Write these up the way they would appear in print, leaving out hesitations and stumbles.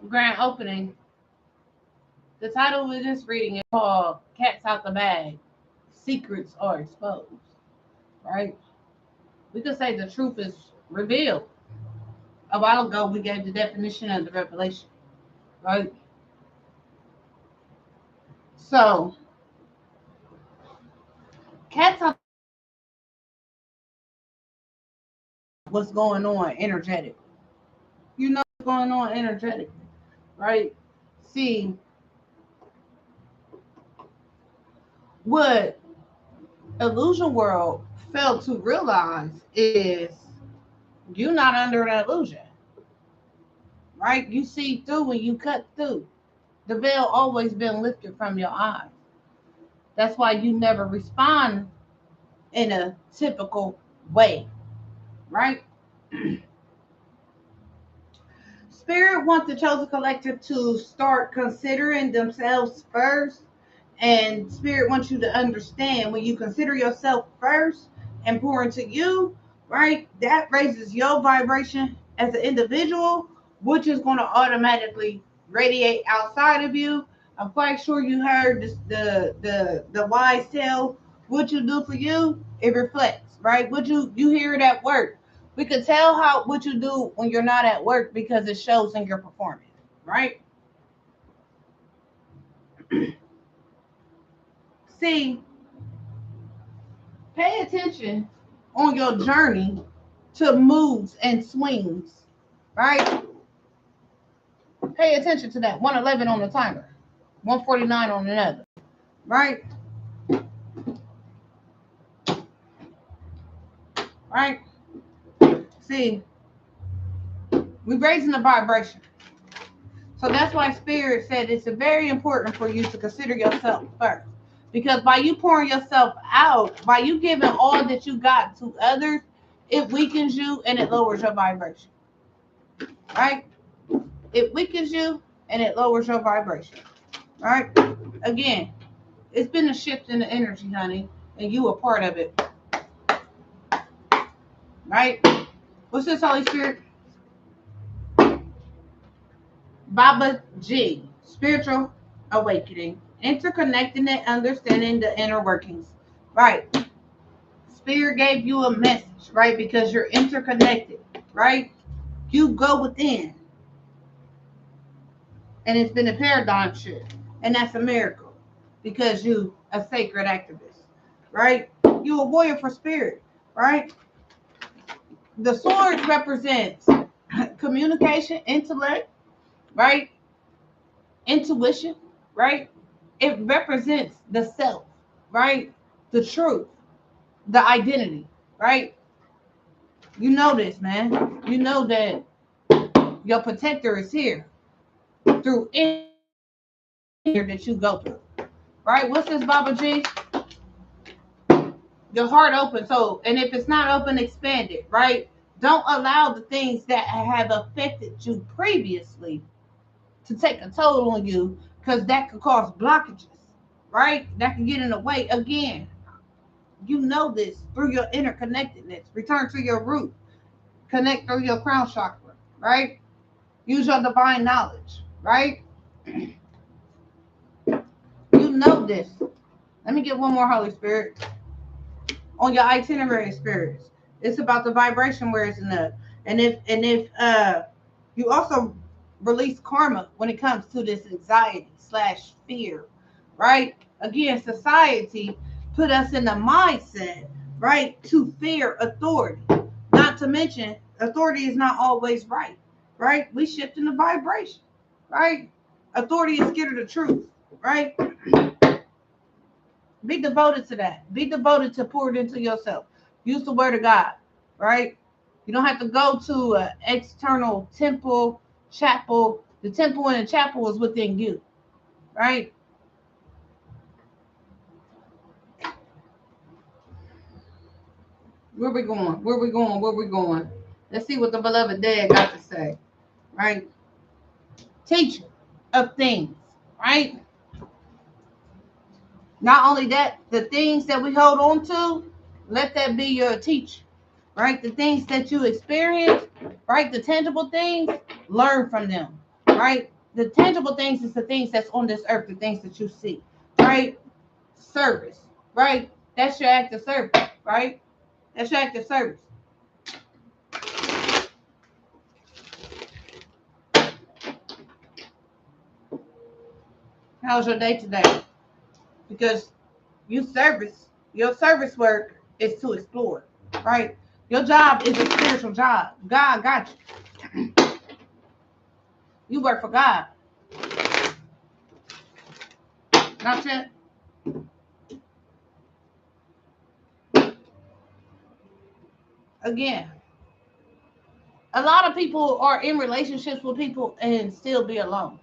grand opening. The title of this reading is called Cats Out the Bag. Secrets are exposed. Right? We could say the truth is revealed. A while ago, we gave the definition of the revelation. Right? So, cats out what's going on energetically. You know what's going on energetically. Right? See, what illusion world failed to realize is you're not under an illusion, right? You see through when you cut through. The veil always been lifted from your eyes. That's why you never respond in a typical way, right? Spirit wants the chosen collective to start considering themselves first. And Spirit wants you to understand when you consider yourself first and pour into you, right? That raises your vibration as an individual, which is going to automatically radiate outside of you. I'm quite sure you heard this, the wise tale. What you do for you, it reflects, right? What you hear it at work. We can tell how what you do when you're not at work because it shows in your performance, right? See, pay attention on your journey to moods and swings, right? Pay attention to that. 111 on the timer, 149 on another, right? Right? See, we're raising the vibration. So that's why Spirit said it's very important for you to consider yourself first. Because by you pouring yourself out, by you giving all that you got to others, it weakens you and it lowers your vibration. Right? It weakens you and it lowers your vibration. Right? Again, it's been a shift in the energy, honey, and you a part of it. Right? What's this, Holy Spirit? Baba G, spiritual awakening, interconnecting and understanding the inner workings. Right. Spirit gave you a message, right? Because you're interconnected, right? You go within. And it's been a paradigm shift. And that's a miracle. Because you a sacred activist, right? You a warrior for spirit, right? The sword represents communication, intellect, right? Intuition, right? It represents the self, right? The truth, the identity, right? You know this, man. You know that your protector is here through any that you go through, right? What's this, Baba G? Your heart open. So, and if it's not open, expand it, right? Don't allow the things that have affected you previously to take a toll on you because that could cause blockages, right? That can get in the way. Again, you know this through your interconnectedness. Return to your root. Connect through your crown chakra, right? Use your divine knowledge, right? You know this. Let me get one more, Holy Spirit. On your itinerary spirits. It's about the vibration where it's enough. And if you also release karma when it comes to this anxiety slash fear, right? Again, society put us in the mindset, right, to fear authority. Not to mention, authority is not always right, right? We shift in the vibration, right? Authority is scared of the truth, right? Be devoted to that. Be devoted to pour it into yourself. Use the word of God, right? You don't have to go to an external temple, chapel. The temple and the chapel is within you, right? Where we going? Where we going? Where we going? Let's see what the beloved dad got to say, right? Teacher of things, right? Not only that, the things that we hold on to, let that be your teacher, right? The things that you experience, right? The tangible things, learn from them, right? The tangible things is the things that's on this earth, the things that you see, right? Service, right? That's your act of service, right? That's your act of service. How's your day today? Because your service work is to explore, right? Your job is a spiritual job. God got you. You work for God. Not yet. Again, a lot of people are in relationships with people and still be alone,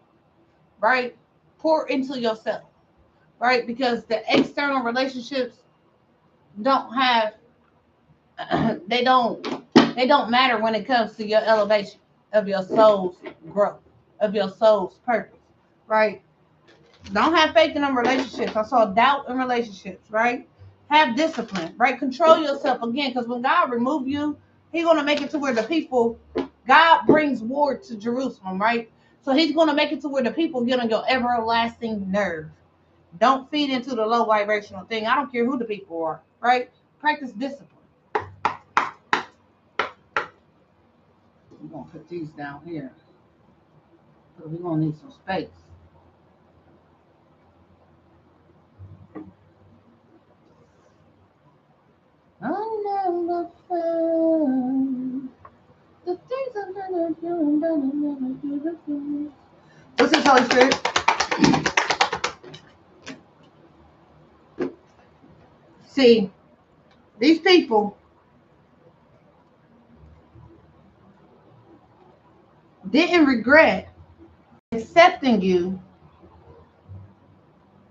right? Pour into yourself, right? Because the external relationships don't have they don't matter when it comes to your elevation of your soul's growth, of your soul's purpose, right? Don't have faith in them relationships. I saw doubt in relationships, right? Have discipline, right? Control yourself again, because when God remove you, He's gonna make it to where the people, God brings war to Jerusalem, right? So He's gonna make it to where the people get on your everlasting nerve. Don't feed into the low vibrational thing. I don't care who the people are, right? Practice discipline. We're gonna put these down here. So we're gonna need some space. I never found the things I'm gonna do and gonna do the things. What's this, Holy Spirit? See, these people didn't regret accepting you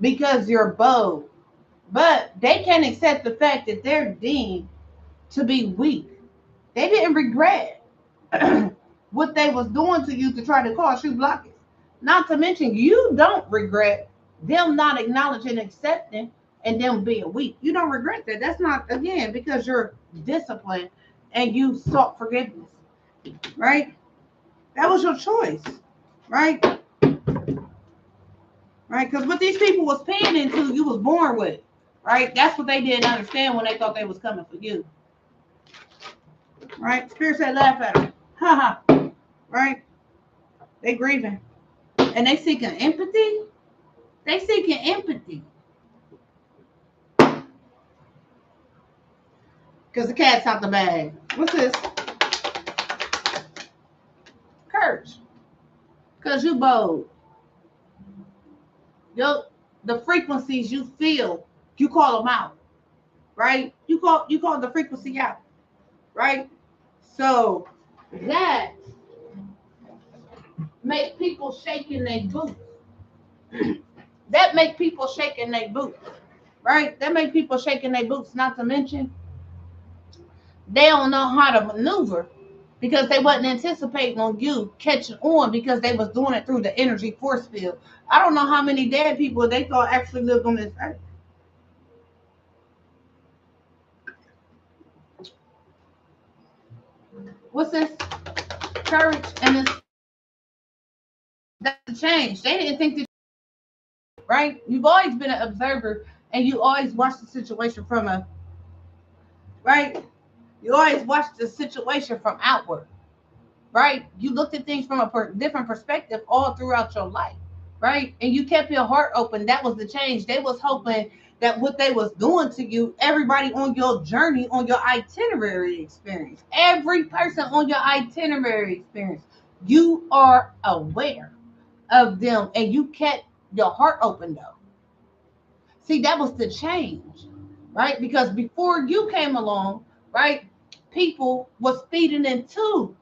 because you're bold, but they can't accept the fact that they're deemed to be weak. They didn't regret what they was doing to you to try to cause you blockage. Not to mention, you don't regret them not acknowledging, accepting, and them being weak. You don't regret that. That's not, again, because you're disciplined and you sought forgiveness, right? That was your choice, right? Right? Because what these people was paying into, you was born with, right? That's what they didn't understand when they thought they was coming for you, right? Spirit said, laugh at them, haha, right? They grieving and they seeking empathy. They seeking empathy because the cat's out the bag. What's this? Courage. Because you bold. The frequencies you feel, you call them out, right? You call the frequency out, right? So that make people shaking their boots. That make people shaking their boots, right? That make people shaking their boots. Not to mention, they don't know how to maneuver because they wasn't anticipating on you catching on because they was doing it through the energy force field. I don't know how many dead people they thought actually lived on this earth. What's this? Courage and this. That's the change. They didn't think that, right? You've always been an observer and you always watch the situation from a, right? You always watch the situation from outward, right? You looked at things from a different perspective all throughout your life, right? And you kept your heart open. That was the change. They was hoping that what they was doing to you, everybody on your journey, on your itinerary experience, every person on your itinerary experience, you are aware of them and you kept your heart open though. See, that was the change, right? Because before you came along, right, people was feeding into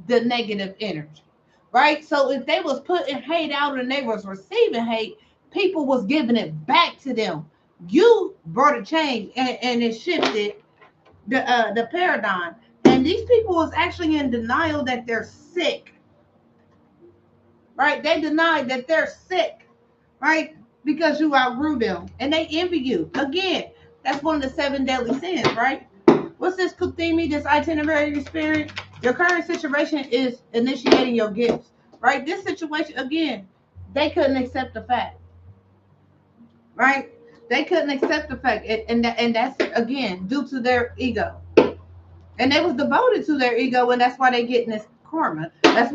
the negative energy, right? So if they was putting hate out and they was receiving hate, people was giving it back to them. You brought a change and it shifted the paradigm. And these people was actually in denial that they're sick, right? They denied that they're sick, right? Because you outgrew them and they envy you. Again, that's one of the 7 deadly sins, right? What's this Kuthimi, this itinerary experience? Your current situation is initiating your gifts, right? This situation, again, they couldn't accept the fact, right? They couldn't accept the fact, and that's again due to their ego, and they was devoted to their ego, and that's why they getting this karma. That's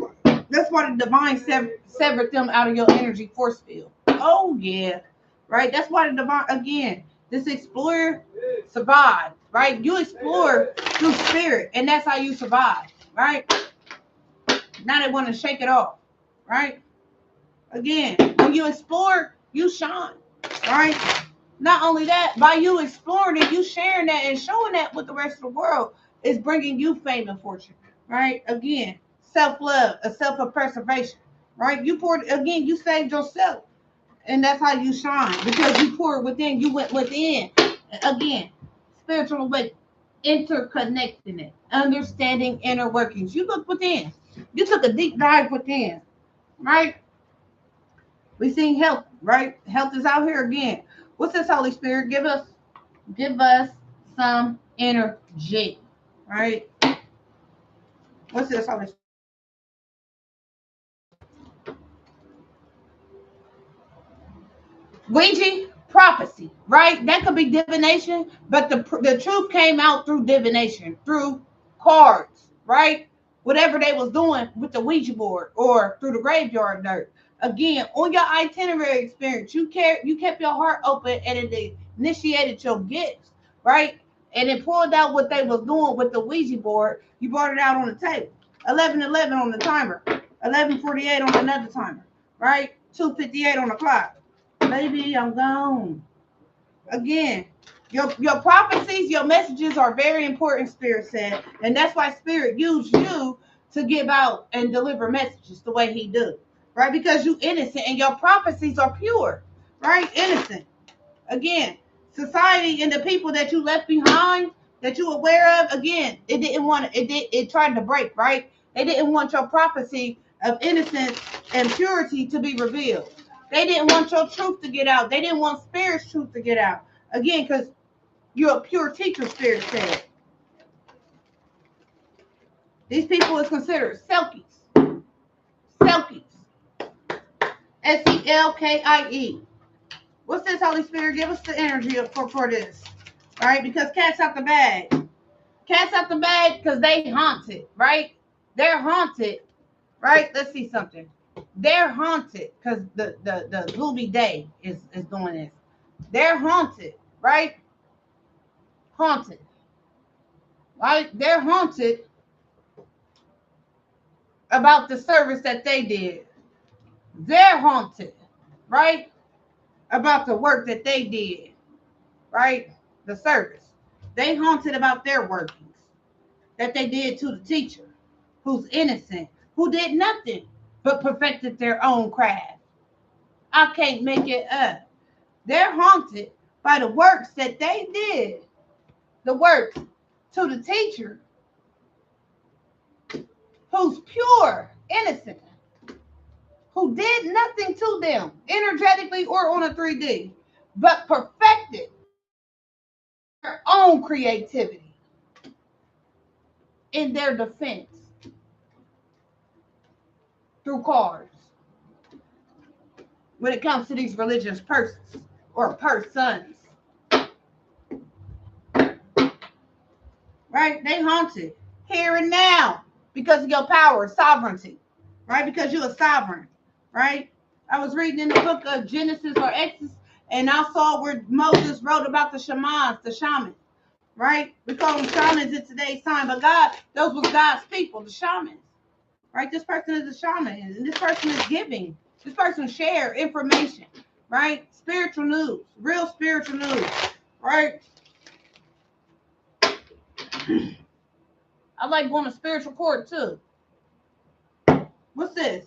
why the divine severed them out of your energy force field. Oh yeah, right. That's why the divine, again, this explorer survived, right? You explore through spirit, and that's how you survive, right? Now they want to shake it off, right? Again, when you explore, you shine, right? Not only that, by you exploring it, you sharing that and showing that with the rest of the world is bringing you fame and fortune, right? Again, self-love, a self-preservation, right? You poured, again, you saved yourself, and that's how you shine, because you poured within, you went within. Again, spiritual awakening, interconnecting it, understanding inner workings. You look within. You took a deep dive within, right? We seen health, right? Health is out here again. What's this, Holy Spirit? Give us some energy, right? What's this, Holy Spirit? Ouija, prophecy, right? That could be divination, but the truth came out through divination, through cards, right? Whatever they was doing with the Ouija board or through the graveyard dirt. Again, on your itinerary experience, you kept your heart open, and it initiated your gifts, right? And it pulled out what they was doing with the Ouija board. You brought it out on the table. 11:11 on the timer. 11:48 on another timer, right? 2:58 on the clock. Baby, I'm gone. Again, your prophecies, your messages are very important, Spirit said. And that's why Spirit used you to give out and deliver messages the way he do. Right? Because you innocent and your prophecies are pure. Right? Innocent. Again, society and the people that you left behind, that you aware of, again, it didn't want it tried to break, right? They didn't want your prophecy of innocence and purity to be revealed. They didn't want your truth to get out. They didn't want Spirit's truth to get out. Again, because you're a pure teacher, Spirit said. These people is considered selkies. Selkies. Selkie. What's this, Holy Spirit? Give us the energy for this. Right? Because cat's out the bag. Cat's out the bag because they haunted, right? They're haunted, right? Let's see something. They're haunted because the Gloomy Day is doing this. They're haunted, right? Haunted. Right? They're haunted about the service that they did. They're haunted, right? About the work that they did, right? The service. They haunted about their workings that they did to the teacher who's innocent, who did nothing but perfected their own craft. I can't make it up. They're haunted by the works that they did, the works to the teacher who's pure, innocent, who did nothing to them energetically or on a 3D, but perfected their own creativity in their defense through cards when it comes to these religious persons or persons. Right? They haunted here and now because of your power, sovereignty, right? Because you're a sovereign, right? I was reading in the book of Genesis or Exodus, and I saw where Moses wrote about the shamans, the shamans, right? We call them shamans in today's time, but God, those was God's people, the shamans, right? This person is a shaman, and this person is giving. This person share information, right? Spiritual news, real spiritual news, right? I like going to spiritual court too. What's this?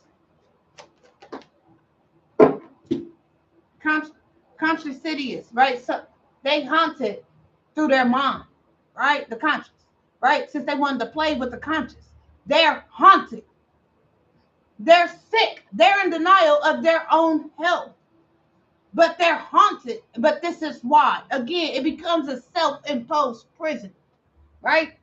Conscious cities, right? So they haunted through their mind, right? The conscious, right? Since they wanted to play with the conscious, they're haunted. They're sick. They're in denial of their own health, but they're haunted. But this is why. Again, it becomes a self-imposed prison, right?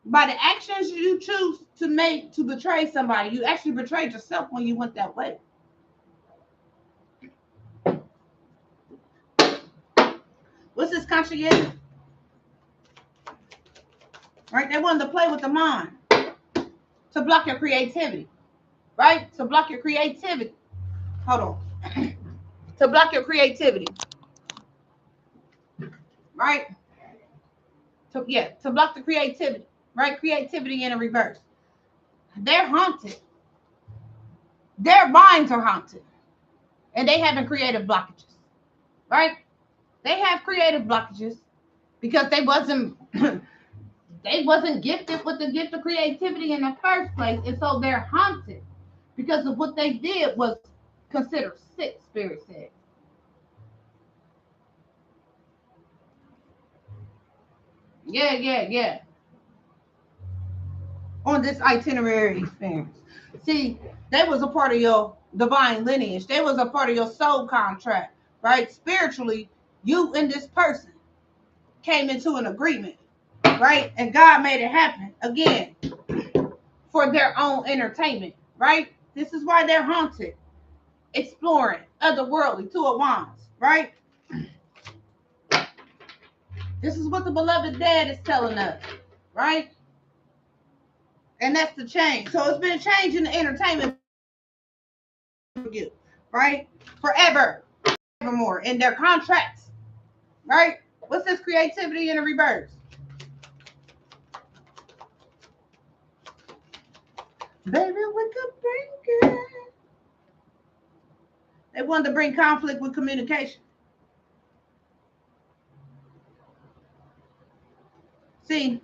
By the actions you choose to betray somebody. You actually betrayed yourself when you went that way. What's this conscientious? Right? They wanted to play with the mind to block your creativity. Right? To block your creativity. Hold on. To block your creativity. Right? To block the creativity. Right? Creativity in a reverse. They're haunted. Their minds are haunted. And they having creative blockages. Right? They have creative blockages because they wasn't gifted with the gift of creativity in the first place, and so they're haunted because of what they did was considered sick, Spirit said. Yeah. On this itinerary experience. See, they was a part of your divine lineage. They was a part of your soul contract, right? Spiritually, you and this person came into an agreement, right? And God made it happen again for their own entertainment, right? This is why they're haunted, exploring otherworldly, two of wands, right? This is what the beloved dad is telling us, right? And that's the change. So it's been a change in the entertainment for you, right? Forever, evermore in their contracts, right? What's this creativity in a reverse? Baby, we could bring it. They wanted to bring conflict with communication. See,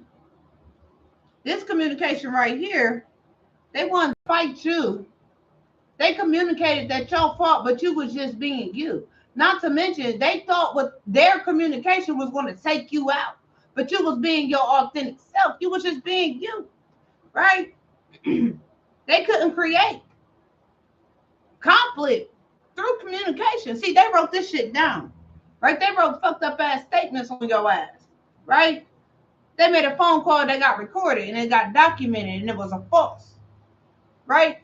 this communication right here, they wanted to fight you. They communicated that your fault, but you was just being you. Not to mention, they thought what their communication was going to take you out, but you was being your authentic self. You was just being you, right? They couldn't create conflict through communication. See, they wrote this shit down, right? They wrote fucked up ass statements on your ass, right? They made a phone call that got recorded and it got documented and it was a false, right?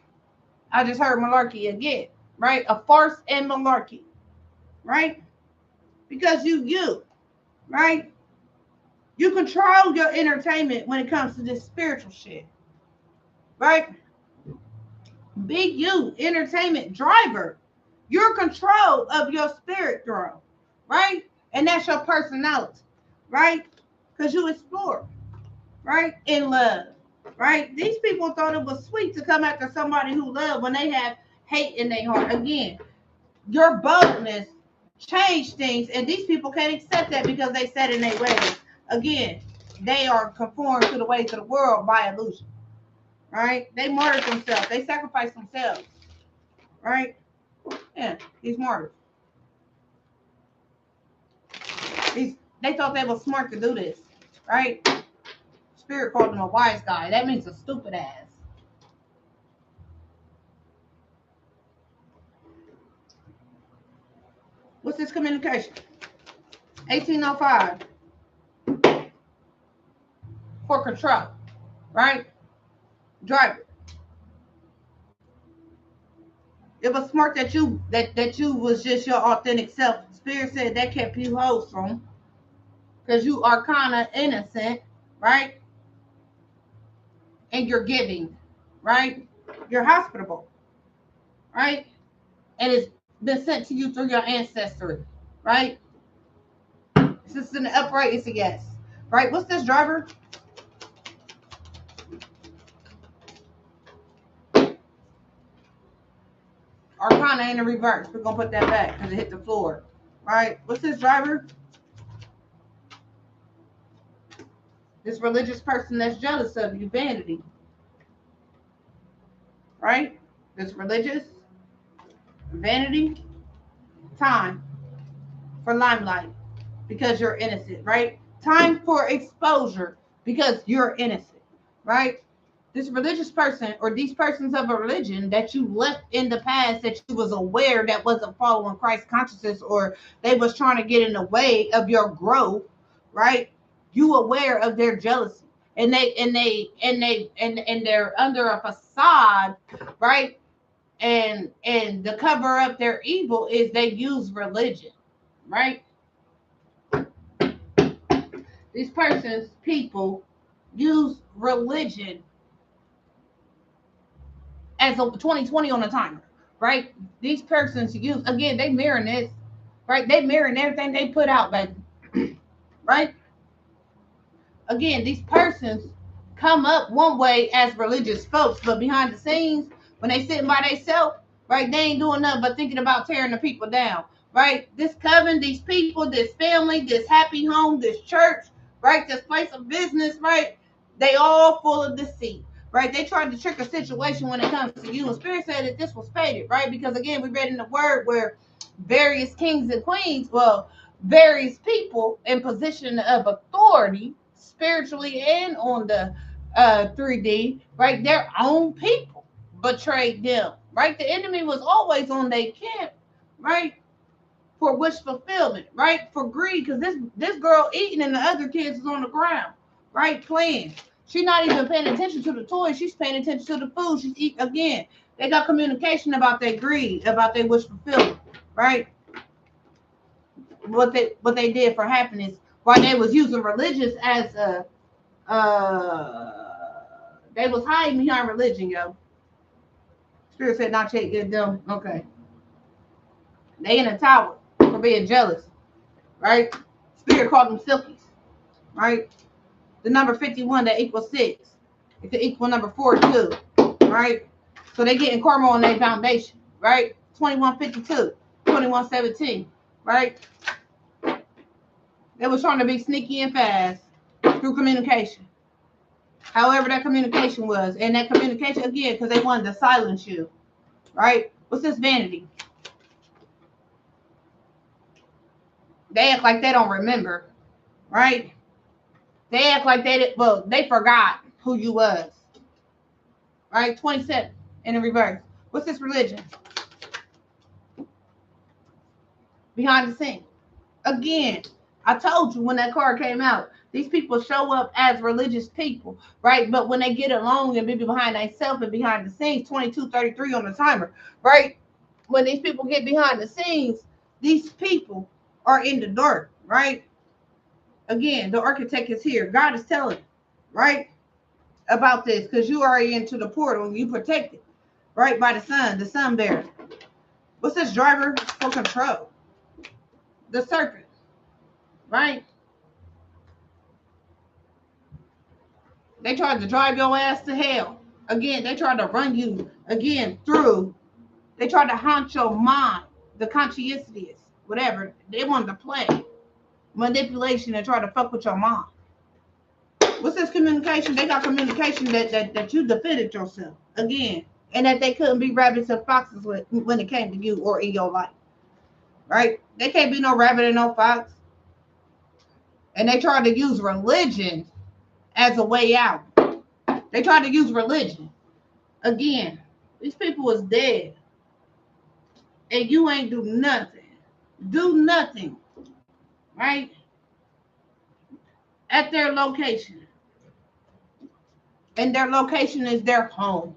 I just heard malarkey again, right? A farce and malarkey, right? Because you, right? You control your entertainment when it comes to this spiritual shit, right? Be you, entertainment driver. You're control of your spirit throne, right? And that's your personality, right? Because you explore, right? In love, right? These people thought it was sweet to come after somebody who loved when they have hate in their heart. Again, your boldness changed things, and these people can't accept that because they set in their ways. Again, they are conformed to the ways of the world by illusion, right? They martyred themselves. They sacrificed themselves, right? Yeah, these martyrs. They thought they were smart to do this, right? Spirit called him a wise guy. That means a stupid ass. What's this communication? 1805. For control, right? Driver. It was smart that you was just your authentic self. Spirit said that kept you wholesome because you are kind of innocent, right? And you're giving, right? You're hospitable, right? And it's been sent to you through your ancestry, right? This is an upright, it's a yes, right? What's this, driver? Arcana in the reverse. We're gonna put that back because it hit the floor, right? What's this, driver? This religious person that's jealous of you, vanity, right? This religious vanity, time for limelight because you're innocent, right? Time for exposure because you're innocent, right? This religious person or these persons of a religion that you left in the past that you was aware that wasn't following Christ consciousness or they was trying to get in the way of your growth, right? You aware of their jealousy. and they're under a facade, right? And to cover up their evil is they use religion, right? These persons, people, use religion as a 2020 on a timer, right? These persons use, again, they mirroring this, right? They mirroring everything they put out, baby, right? Again, these persons come up one way as religious folks, but behind the scenes, when they sitting by themselves, right, they ain't doing nothing but thinking about tearing the people down, right? This coven, these people, this family, this happy home, this church, right, this place of business, right? They all full of deceit, right? They tried to trick a situation when it comes to you. And Spirit said that this was fated, right? Because again, we read in the word where various kings and queens, well, various people in position of authority spiritually and on the 3D, right? Their own people betrayed them, right? The enemy was always on their camp, right? For wish fulfillment, right? For greed, because this girl eating and the other kids is on the ground, right? Playing. She's not even paying attention to the toys. She's paying attention to the food. She's eating again. They got communication about their greed, about their wish fulfillment, right? What they did for happiness, while they was using religious as a they was hiding behind religion, yo. Spirit said not yet get them. Okay. They in a tower for being jealous, right? Spirit called them silkies, right? The number 51 that equals 6. It could equal number 42, right? So they getting karma on their foundation, right? 2152, 2117, right? They was trying to be sneaky and fast through communication. However that communication was. And that communication, again, because they wanted to silence you, right? What's this vanity? They act like they don't remember, right? They act like they forgot who you was, right? 27 in the reverse. What's this religion? Behind the scene. Again, I told you when that card came out, these people show up as religious people, right? But when they get along and be behind themselves and behind the scenes, 2233 on the timer, right? When these people get behind the scenes, these people are in the dark, right? Again, the architect is here. God is telling, right, about this because you are into the portal and you protected, right, by the sun bearer. What's this driver for control? The serpent, right? They tried to drive your ass to hell. Again, they tried to run you again through. They tried to haunt your mind, the conscientious, whatever. They wanted to play manipulation and try to fuck with your mind. What's this communication? They got communication that you defended yourself again, and that they couldn't be rabbits and foxes when it came to you or in your life, right? They can't be no rabbit and no fox. And they tried to use religion as a way out. They tried to use religion. Again, these people was dead. And you ain't do nothing. Do nothing. Right? At their location. And their location is their home.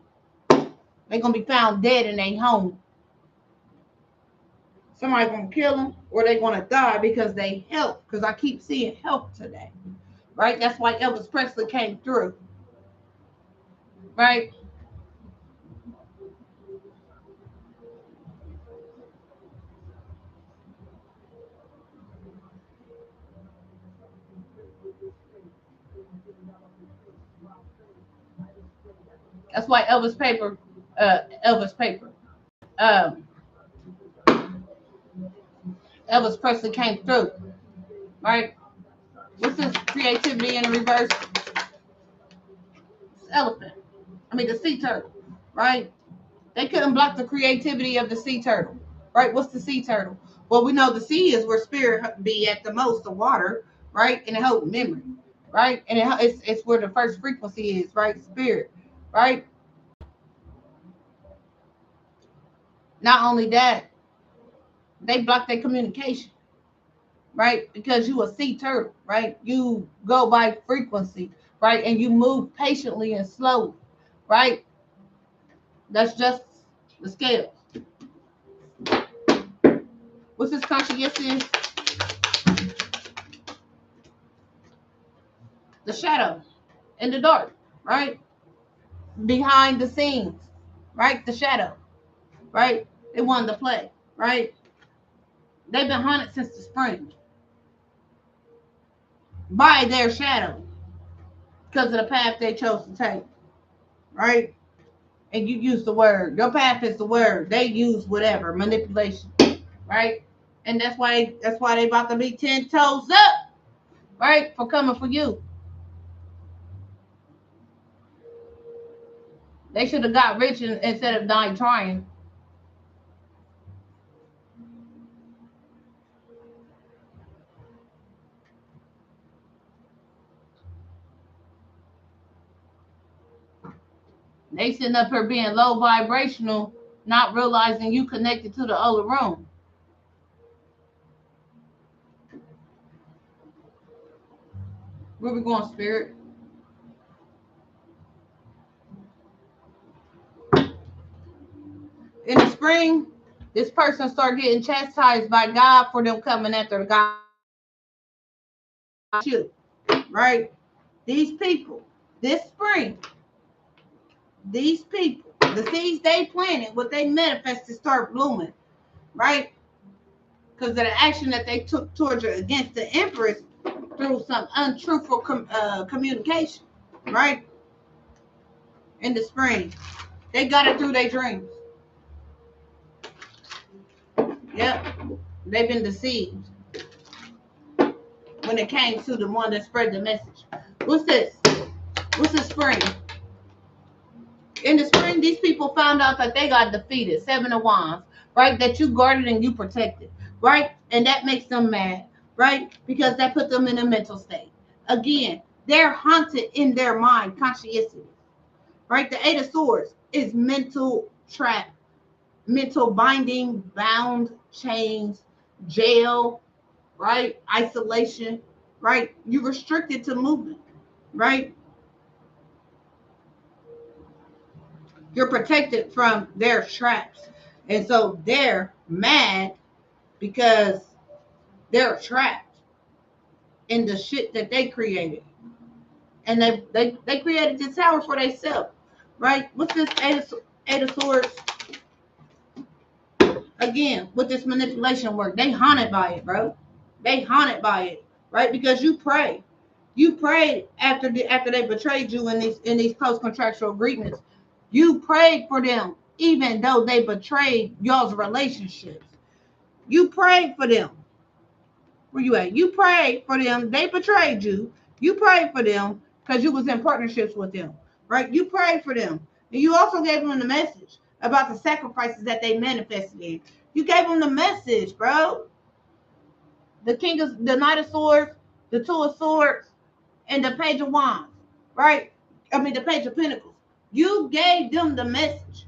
They're going to be found dead in their home. Somebody's going to kill them or they're going to die because they help. Because I keep seeing help today. Right? That's why Elvis Presley came through. Right? That's why Elvis Paper. Um, Elvis Presley came through. Right? What's this creativity in the reverse? It's elephant. I mean the sea turtle. Right? They couldn't block the creativity of the sea turtle. Right? What's the sea turtle? Well, we know the sea is where spirit be at the most, the water, right? And it holds memory, right? And it's where the first frequency is, right? Spirit, right? Not only that, they block their communication, right? Because you a sea turtle, right? You go by frequency, right? And you move patiently and slowly, right? That's just the scale. What's this conscientious? The shadow in the dark, right? Behind the scenes, right? The shadow, right? They wanted to play, right? They've been haunted since the spring by their shadow because of the path they chose to take, right? And you use the word. Your path is the word. They use whatever manipulation, right? And that's why they about to be 10 toes up, right? For coming for you. They should have got rich instead of dying trying. They sitting up here being low vibrational, not realizing you connected to the other room. Where we going, spirit? In the spring, this person start getting chastised by God for them coming after God, you, right? These people, this spring, these people, the seeds they planted, what they manifested start blooming, right? Because of the action that they took towards you against the Empress through some untruthful communication, right? In the spring, they got it through their dreams. Yep, they've been deceived when it came to the one that spread the message. What's this? What's the spring? In the spring, these people found out that they got defeated, 7 of Wands, right? That you guarded and you protected, right? And that makes them mad, right? Because that put them in a mental state. Again, they're haunted in their mind, consciously, right? The 8 of Swords is mental trap, mental binding, bound, chains, jail, right? Isolation, right? You're restricted to movement, right? You're protected from their traps. And so they're mad because they're trapped in the shit that they created. And they created this tower for themselves, right? What's this eight of Swords? Again, with this manipulation work, they haunted by it, bro. They haunted by it, right? Because you pray. You prayed after they betrayed you in these post contractual agreements. You prayed for them, even though they betrayed y'all's relationships. You prayed for them. Where you at? You prayed for them. They betrayed you. You prayed for them because you was in partnerships with them, right? You prayed for them, and you also gave them the message about the sacrifices that they manifested in. You gave them the message, bro. The Knight of Swords, the Two of Swords, and the Page of Wands, right? I mean, the Page of Pentacles. You gave them the message.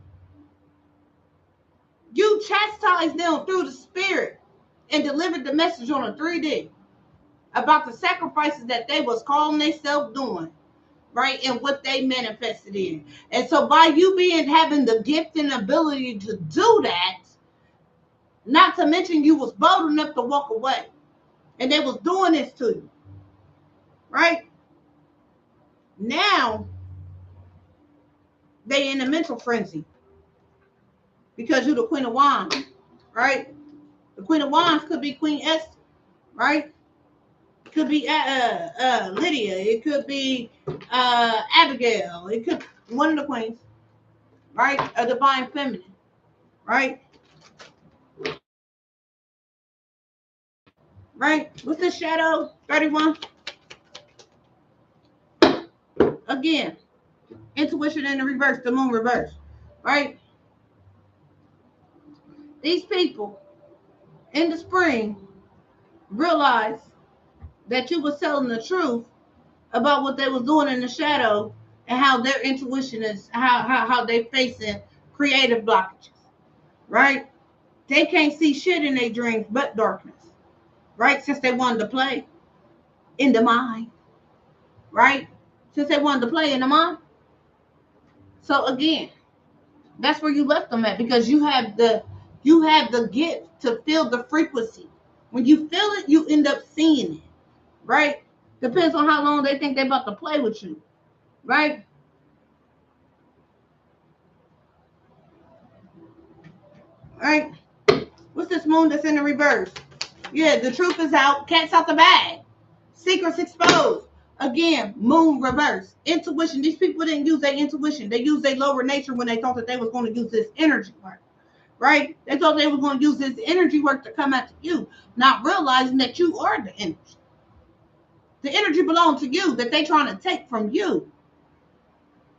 You chastised them through the spirit and delivered the message on a 3D about the sacrifices that they was calling themselves doing, right? And what they manifested in. And so by you having the gift and ability to do that, not to mention you was bold enough to walk away. And they was doing this to you. Right? Now they in a mental frenzy. Because you're the Queen of Wands. Right? The Queen of Wands could be Queen Esther. Right? It could be Lydia. It could be Abigail. It could one of the queens. Right? A divine feminine. Right? Right? What's the shadow? 31. Again, intuition in the reverse, the moon reverse. Right? These people in the spring realized that you was telling the truth about what they was doing in the shadow and how their intuition is how they facing creative blockages. Right? They can't see shit in their dreams but darkness. Right? Since they wanted to play in the mind. Right? since they wanted to play in the mind. So again, that's where you left them at, because you have the gift to feel the frequency. When you feel it, you end up seeing it, right? Depends on how long they think they're about to play with you, right? Right? What's this moon that's in the reverse? Yeah, the truth is out. Cat's out the bag. Secrets exposed. Again, moon reverse. Intuition. These people didn't use their intuition. They used their lower nature when they thought that they was going to use this energy work. Right? They thought they were going to use this energy work to come after you, not realizing that you are the energy. The energy belongs to you that they trying to take from you.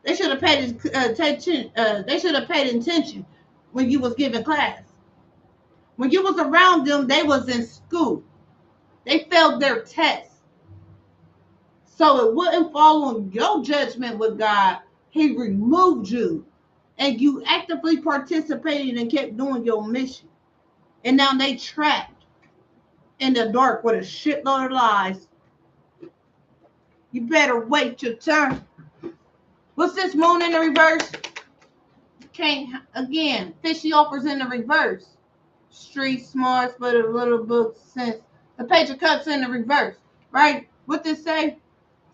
They should have paid attention. They should have paid attention when you was giving class. When you was around them, they was in school. They failed their test. So it wouldn't fall on your judgment with God. He removed you. And you actively participated and kept doing your mission. And now they trapped in the dark with a shitload of lies. You better wait your turn. What's this moon in the reverse? Can't, again, fishy offers in the reverse. Street smarts, but a little book sense. The page of cups in the reverse, right? What this say?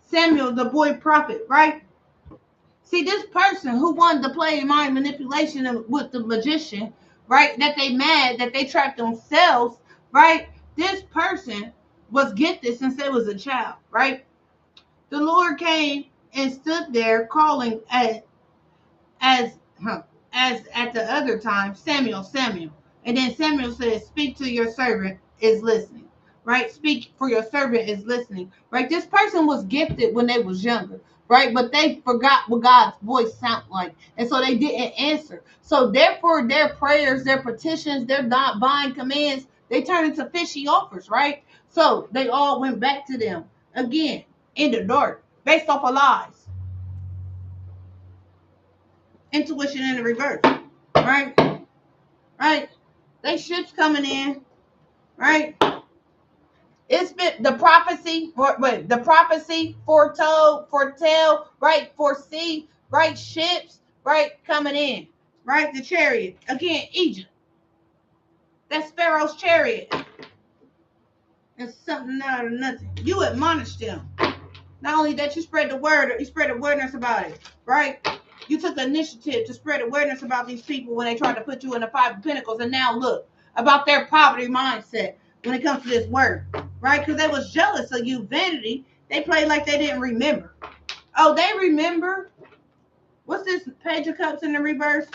Samuel, the boy prophet, right? See, this person who wanted to play mind manipulation with the magician, right? That they mad, that they trapped themselves, right? This person was gifted since they was a child, right? The Lord came and stood there calling as at the other time, Samuel, Samuel. And then Samuel says, speak to your servant is listening. Right? Speak for your servant is listening. Right? This person was gifted when they was younger. Right? But they forgot what God's voice sounded like. And so they didn't answer. So therefore their prayers, their petitions, their divine commands, they turned into fishy offers, right? So they all went back to them again in the dark, based off of lies. Intuition in the reverse, right? Right? They ships coming in, right? It's been the prophecy, the prophecy, foretell, right? Foresee, right? Ships, right? Coming in, right? The chariot. Again, Egypt. That's Pharaoh's chariot. It's something out of nothing. You admonish them. Not only that, you spread the word, you spread awareness about it, right? You took the initiative to spread awareness about these people when they tried to put you in the Five of Pentacles, and now look about their poverty mindset when it comes to this word, right? Because they was jealous of you, vanity. They played like they didn't remember. Oh, they remember. What's this page of cups in the reverse?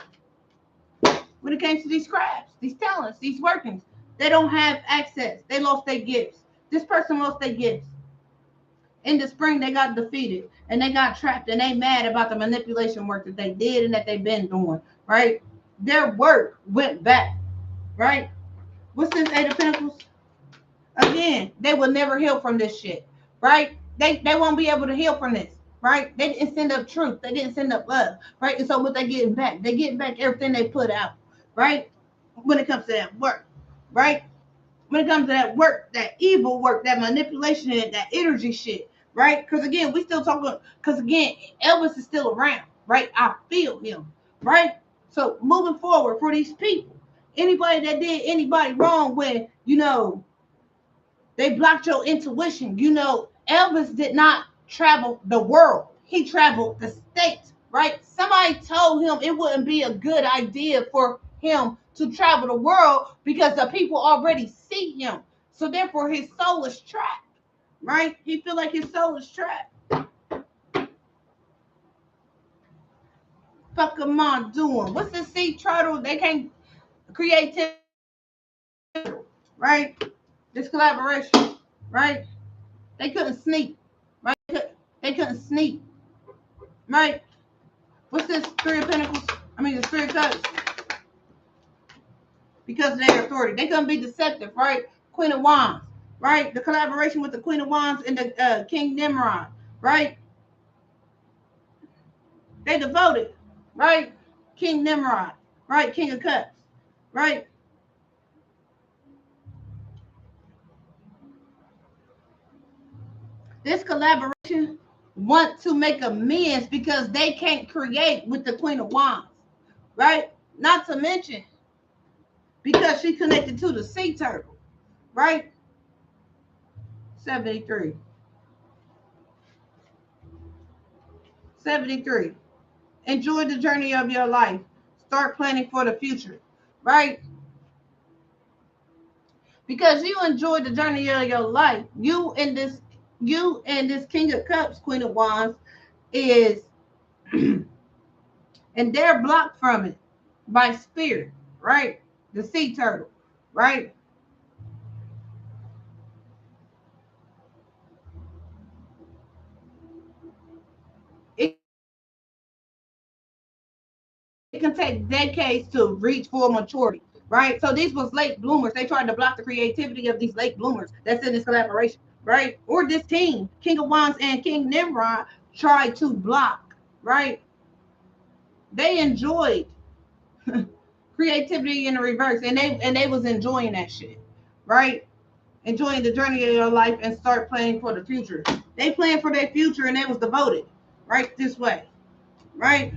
When it came to these crafts, these talents, these workings, they don't have access. They lost their gifts. This person lost their gifts. In the spring, they got defeated and they got trapped, and they mad about the manipulation work that they did and that they've been doing, right? Their work went back, right? What's this Eight of Pentacles? Again, they will never heal from this shit, right? They won't be able to heal from this, right? They didn't send up truth. They didn't send up love, right? And so what they getting back? They getting back everything they put out, right? When it comes to that work, right? When it comes to that work, that evil work, that manipulation, that energy shit, right? Because again, we still talking, because again, Elvis is still around, right? I feel him, right? So moving forward for these people, anybody that did anybody wrong when, they blocked your intuition, Elvis did not travel the world. He traveled the states, right? Somebody told him it wouldn't be a good idea for him to travel the world because the people already see him. So therefore his soul is trapped, right? He feel like his soul is trapped. Fuck am I doing? What's the sea turtle? They can't create, right? This collaboration, right? They couldn't sneak, right? They couldn't sneak, right? What's this? Three of Pentacles? The Three of Cups. Because of their authority. They couldn't be deceptive, right? Queen of Wands, right? The collaboration with the Queen of Wands and the King Nimrod, right? They devoted, right? King Nimrod, right? King of Cups, right? This collaboration want to make amends because they can't create with the Queen of Wands, right? Not to mention because she connected to the sea turtle, right? 73. 73. Enjoy the journey of your life. Start planning for the future, right? Because you enjoy the journey of your life. You and this King of Cups, Queen of Wands, is and they're blocked from it by spirit, right? The sea turtle, right? It can take decades to reach full maturity, right? So these was late bloomers. They tried to block the creativity of these late bloomers that's in this collaboration, right? Or this team, King of Wands and King Nimrod, tried to block, right? They enjoyed creativity in the reverse, and they was enjoying that shit, right? Enjoying the journey of your life and start planning for the future. They planned for their future and they was devoted, right? This way, right?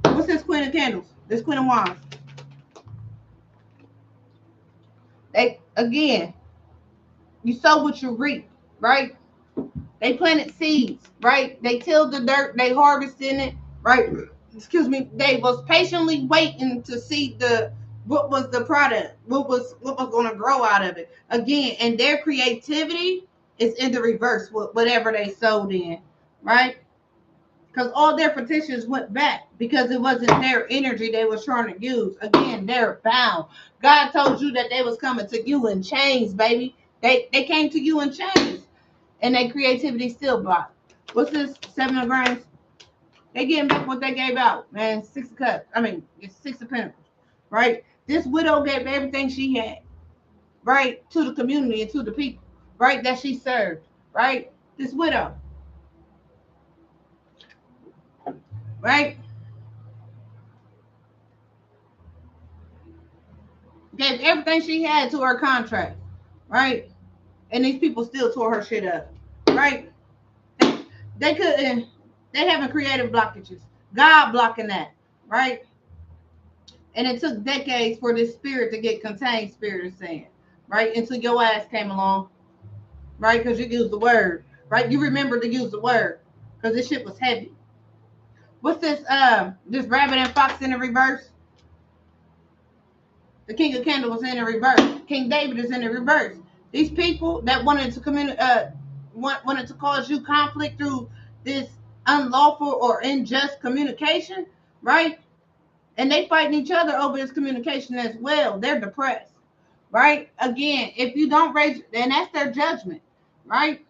What's this Queen of Candles? This Queen of Wands. They again, you sow what you reap, right? They planted seeds, right? They tilled the dirt, they harvested it, right? Excuse me. They was patiently waiting to see what was the product, what was going to grow out of it. Again, and their creativity is in the reverse with whatever they sowed in, right? Because all their petitions went back because it wasn't their energy they was trying to use. Again, they're bound. God told you that they was coming to you in chains, baby. They came to you in chains, and their creativity still blocked. What's this? 7 of Wands. They getting back what they gave out, man. 6 of Cups. I mean, it's 6 of Pentacles, right? This widow gave everything she had, right, to the community and to the people, right, that she served, right? This widow, right, gave everything she had to her contract, right? And these people still tore her shit up, right? They couldn't. They having creative blockages. God blocking that, right? And it took decades for this spirit to get contained. Spirit is saying, right? Until your ass came along, right? Because you used the word, right? You remember to use the word because this shit was heavy. What's this? This rabbit and fox in the reverse. The King of Candles was in the reverse. King David is in the reverse. These people that wanted to wanted to cause you conflict through this unlawful or unjust communication, right? And they fighting each other over this communication as well. They're depressed, right? Again, if you don't raise, and that's their judgment, right?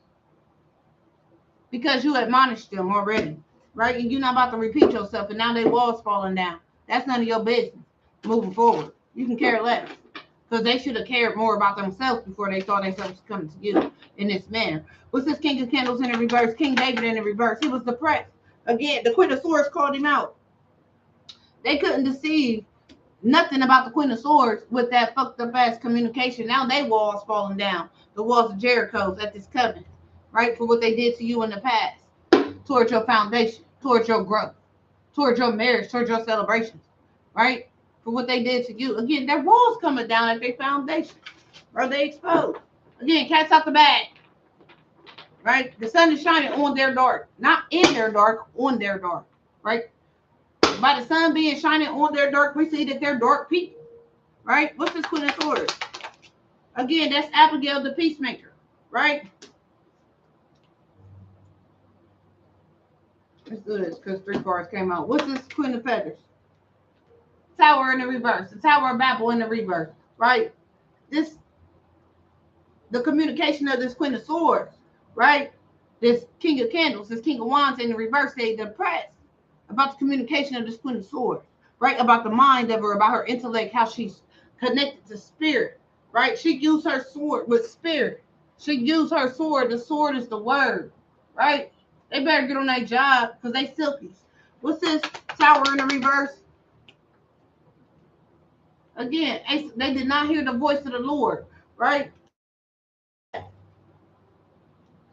Because you admonished them already, right? And you're not about to repeat yourself, and now their walls falling down. That's none of your business. Moving forward, you can care less because they should have cared more about themselves before they saw themselves coming to you in this manner. What's this King of Candles in the reverse? King David in the reverse. He was depressed. Again, the Queen of Swords called him out. They couldn't deceive nothing about the Queen of Swords with that fucked up ass communication. Now they walls falling down. The walls of Jericho's at this covenant, right? For what they did to you in the past, towards your foundation, towards your growth, towards your marriage, towards your celebrations, right? For what they did to you. Again, their walls coming down at their foundation. Are they exposed? Again, cats out the bag, right? The sun is shining on their dark, not in their dark, on their dark, right? By the sun being shining on their dark, we see that they're dark people, right? What's this Queen of Swords? Again, that's Abigail the Peacemaker, right? Let's do this because 3 cards came out. What's this Queen of Feathers? Tower in the reverse. The Tower of Babel in the reverse, right? This, the communication of this Queen of Swords, right? This King of Candles, this King of Wands in the reverse, they depressed about the communication of this Queen of Swords, right? About the mind of her, about her intellect, how she's connected to spirit, right? She used her sword with spirit. She used her sword. The sword is the word, right? They better get on their job because they silkies. What's this Tower in the reverse? Again, they did not hear the voice of the Lord, right?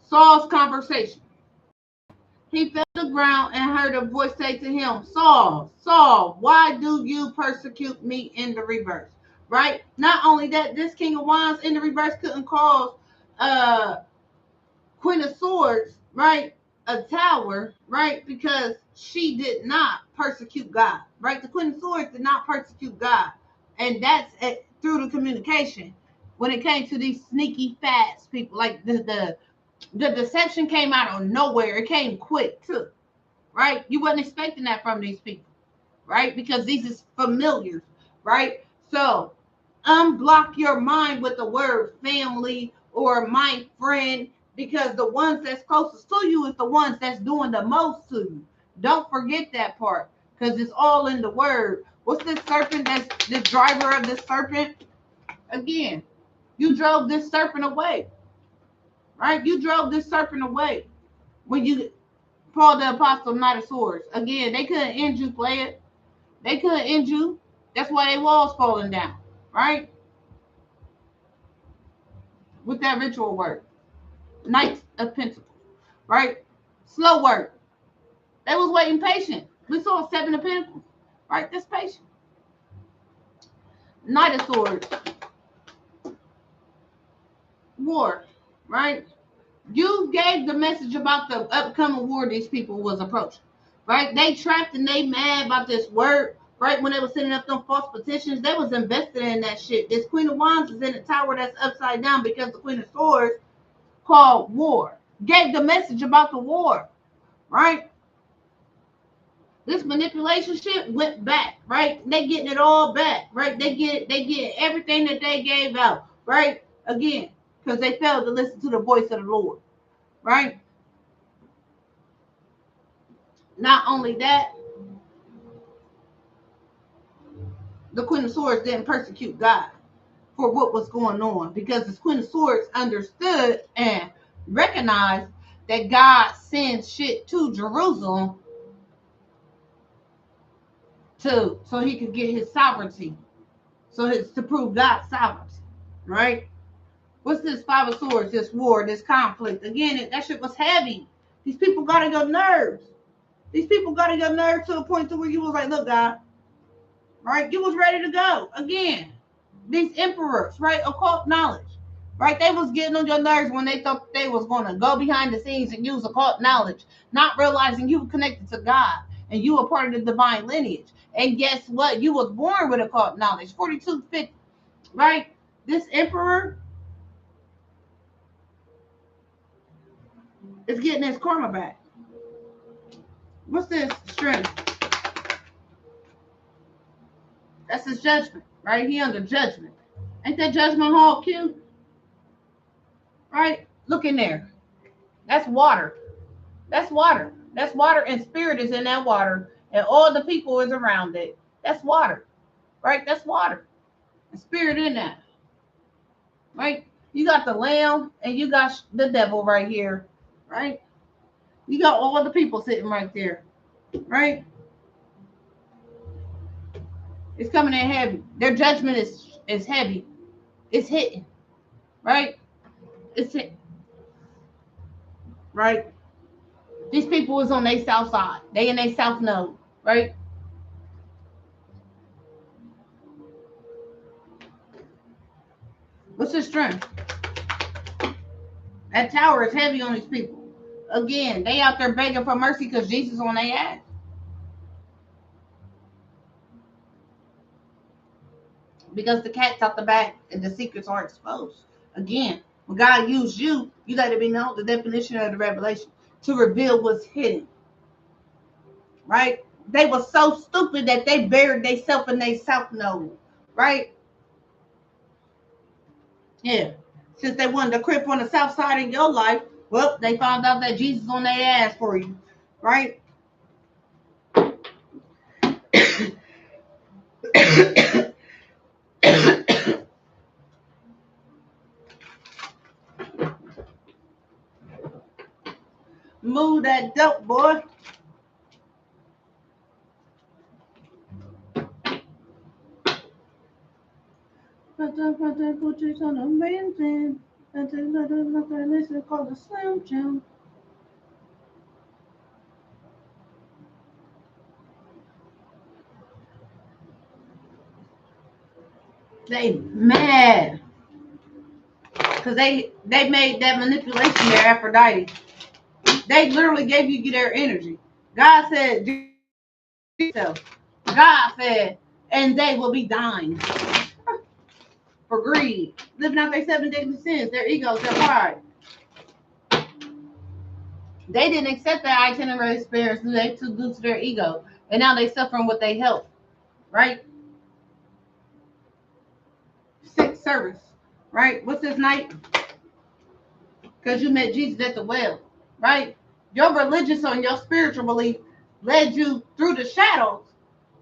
Saul's conversation. He fell to the ground and heard a voice say to him, Saul, Saul, why do you persecute me? In the reverse, right? Not only that, this King of Wands in the reverse couldn't cause Queen of Swords, right, a tower, right, because she did not persecute God, right? The Queen of Swords did not persecute God, and that's through the communication. When it came to these sneaky fast people, like the deception came out of nowhere. It came quick too, right? You wasn't expecting that from these people, right? Because these is familiars, right? So unblock your mind with the word family or my friend, because the ones that's closest to you is the ones that's doing the most to you. Don't forget that part, because it's all in the word. What's this serpent? That's the driver of this serpent. Again, you drove this serpent away, right? You drove this serpent away when you Paul the Apostle, Knight of Swords. Again, they couldn't end you, play it. They couldn't end you. That's why they walls falling down, right? With that ritual work. Knight of Pentacles, right? Slow work. They was waiting patient. We saw Seven of Pentacles, right? That's patient. Knight of Swords. War, right? You gave the message about the upcoming war these people was approaching, right? They trapped and they mad about this word, right? When they were sending up them false petitions, they was invested in that shit. This Queen of Wands is in a tower that's upside down because the Queen of Swords called war. Gave the message about the war, right? This manipulation shit went back, right? They getting it all back, right? They get everything that they gave out, right? Again, because they failed to listen to the voice of the Lord, right? Not only that, the Queen of Swords didn't persecute God for what was going on, because the Queen of Swords understood and recognized that God sends shit to Jerusalem so he could get his sovereignty, so it's to prove God's sovereignty, right? What's this Five of Swords, this war, this conflict? Again, that shit was heavy. These people got on your nerves. These people got on your nerves to a point to where you was like, look, God, right? You was ready to go. Again, these emperors, right? Occult knowledge, right? They was getting on your nerves when they thought they was going to go behind the scenes and use occult knowledge, not realizing you were connected to God and you were part of the divine lineage. And guess what? You was born with occult knowledge. 4250, right? This emperor is getting his karma back. What's this? Strength. That's his judgment, right? He under judgment. Ain't that Judgment Hall cute? Right? Look in there. That's water. That's water. That's water, and spirit is in that water, and all the people is around it. That's water, right? That's water. And spirit in that, right? You got the lamb and you got the devil right here, right? You got all the people sitting right there, right? It's coming in heavy. Their judgment is heavy. It's hitting, right? It's hit, right? These people is on their south side. They in their south node, right? What's the strength? That tower is heavy on these people. Again, they out there begging for mercy because Jesus on their ass. Because the cat's out the bag and the secrets are exposed. Again, when God used you, you let it be known the definition of the revelation to reveal what's hidden. Right? They were so stupid that they buried themselves in their south node. Right? Yeah. Since they wanted to crip on the south side of your life, well, they found out that Jesus on their ass for you. Right? Move that dope, boy. Put this on a amazing. This is called a Slim Jim. They mad because they made that manipulation their Aphrodite. They literally gave you their energy. God said, God said, and they will be dying for greed, living out their 7 deadly sins, their egos, their pride. They didn't accept that itinerary experience due to their ego, and now they suffering with their health, right? Sick service, right? What's this night? Because you met Jesus at the well, right? Your religious or your spiritual belief led you through the shadows,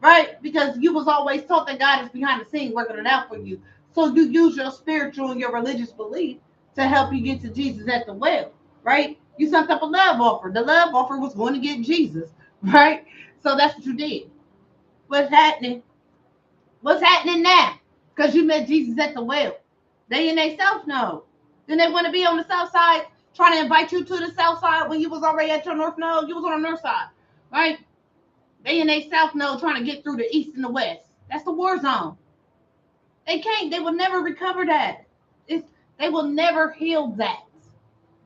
right? Because you was always taught that God is behind the scene working it out for you. So you use your spiritual and your religious belief to help you get to Jesus at the well, right? You sent up a love offer. The love offer was going to get Jesus, right? So that's what you did. What's happening? What's happening now? Because you met Jesus at the well. They in they self know. Then they want to be on the south side, trying to invite you to the south side when you was already at your north node. You was on the north side, right? They in they south node trying to get through the east and the west. That's the war zone. They can't. They will never recover that. They will never heal that.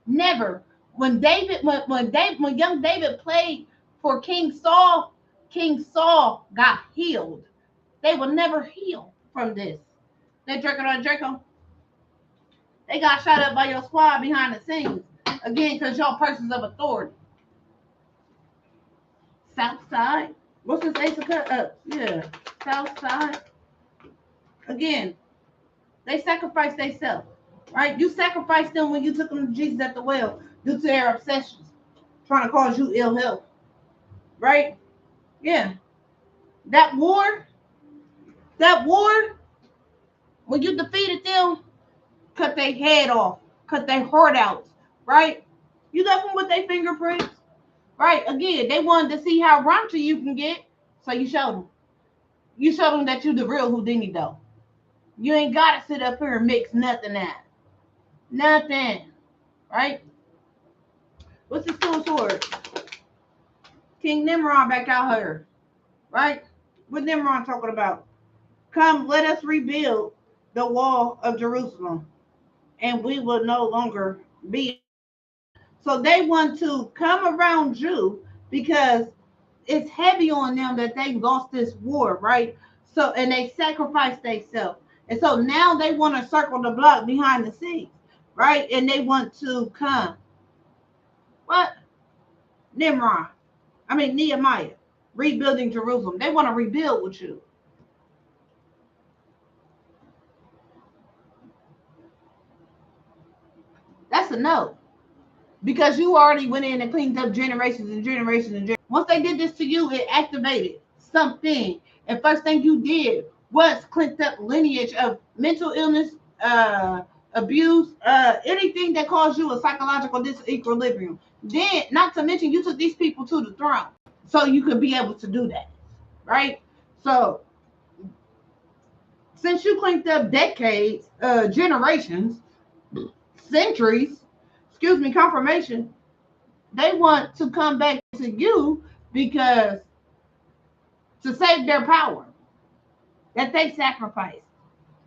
Never. When young David played for King Saul got healed. They will never heal from this. That Draco, they got shot up by your squad behind the scenes. Again, because y'all persons of authority. South side. What's this ace of cut up? Yeah. South side. Again, they sacrificed themselves. Right? You sacrificed them when you took them to Jesus at the well due to their obsessions. Trying to cause you ill health. Right? Yeah. That war, when you defeated them, cut their head off, cut their heart out, right? You left them with their fingerprints, right? Again, they wanted to see how raunchy you can get, so you showed them. You showed them that you the real Houdini, though. You ain't gotta sit up here and mix nothing out, nothing, right? What's the Two of Swords? King Nimrod back out here, right? What Nimrod talking about? Come, let us rebuild the wall of Jerusalem, and we will no longer be. So they want to come around you because it's heavy on them that they lost this war, right? So and they sacrificed themselves. And so now they want to circle the block behind the scenes, right? And they want to come. What? Nimrod. I mean Nehemiah. Rebuilding Jerusalem. They want to rebuild with you. That's a no. Because you already went in and cleaned up generations and generations and generations. Once they did this to you, it activated something. And first thing you did was cleaned up lineage of mental illness, abuse, anything that caused you a psychological disequilibrium. Then, not to mention, you took these people to the throne so you could be able to do that, right? So, since you cleaned up decades, generations, centuries, excuse me, confirmation, they want to come back to you because to save their power that they sacrificed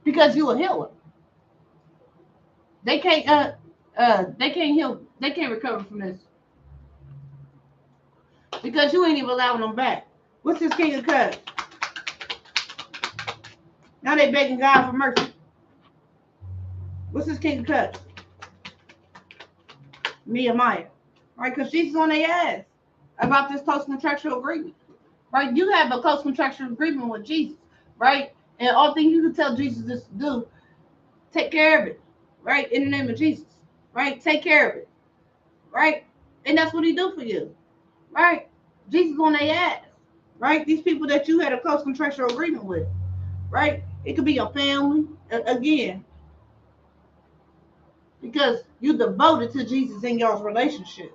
because you a healer. They can't heal, they can't recover from this because you ain't even allowing them back. What's this King of Cups? Now they begging God for mercy. What's this King of Cups? Nehemiah. Right, because Jesus on their ass about this close contractual agreement. Right? You have a close contractual agreement with Jesus, right? And all thing you can tell Jesus is to do, take care of it, right? In the name of Jesus, right? Take care of it, right? And that's what he do for you, right? Jesus on their ass, right? These people that you had a close contractual agreement with, right? It could be your family, again, because you devoted to Jesus in y'all's relationship,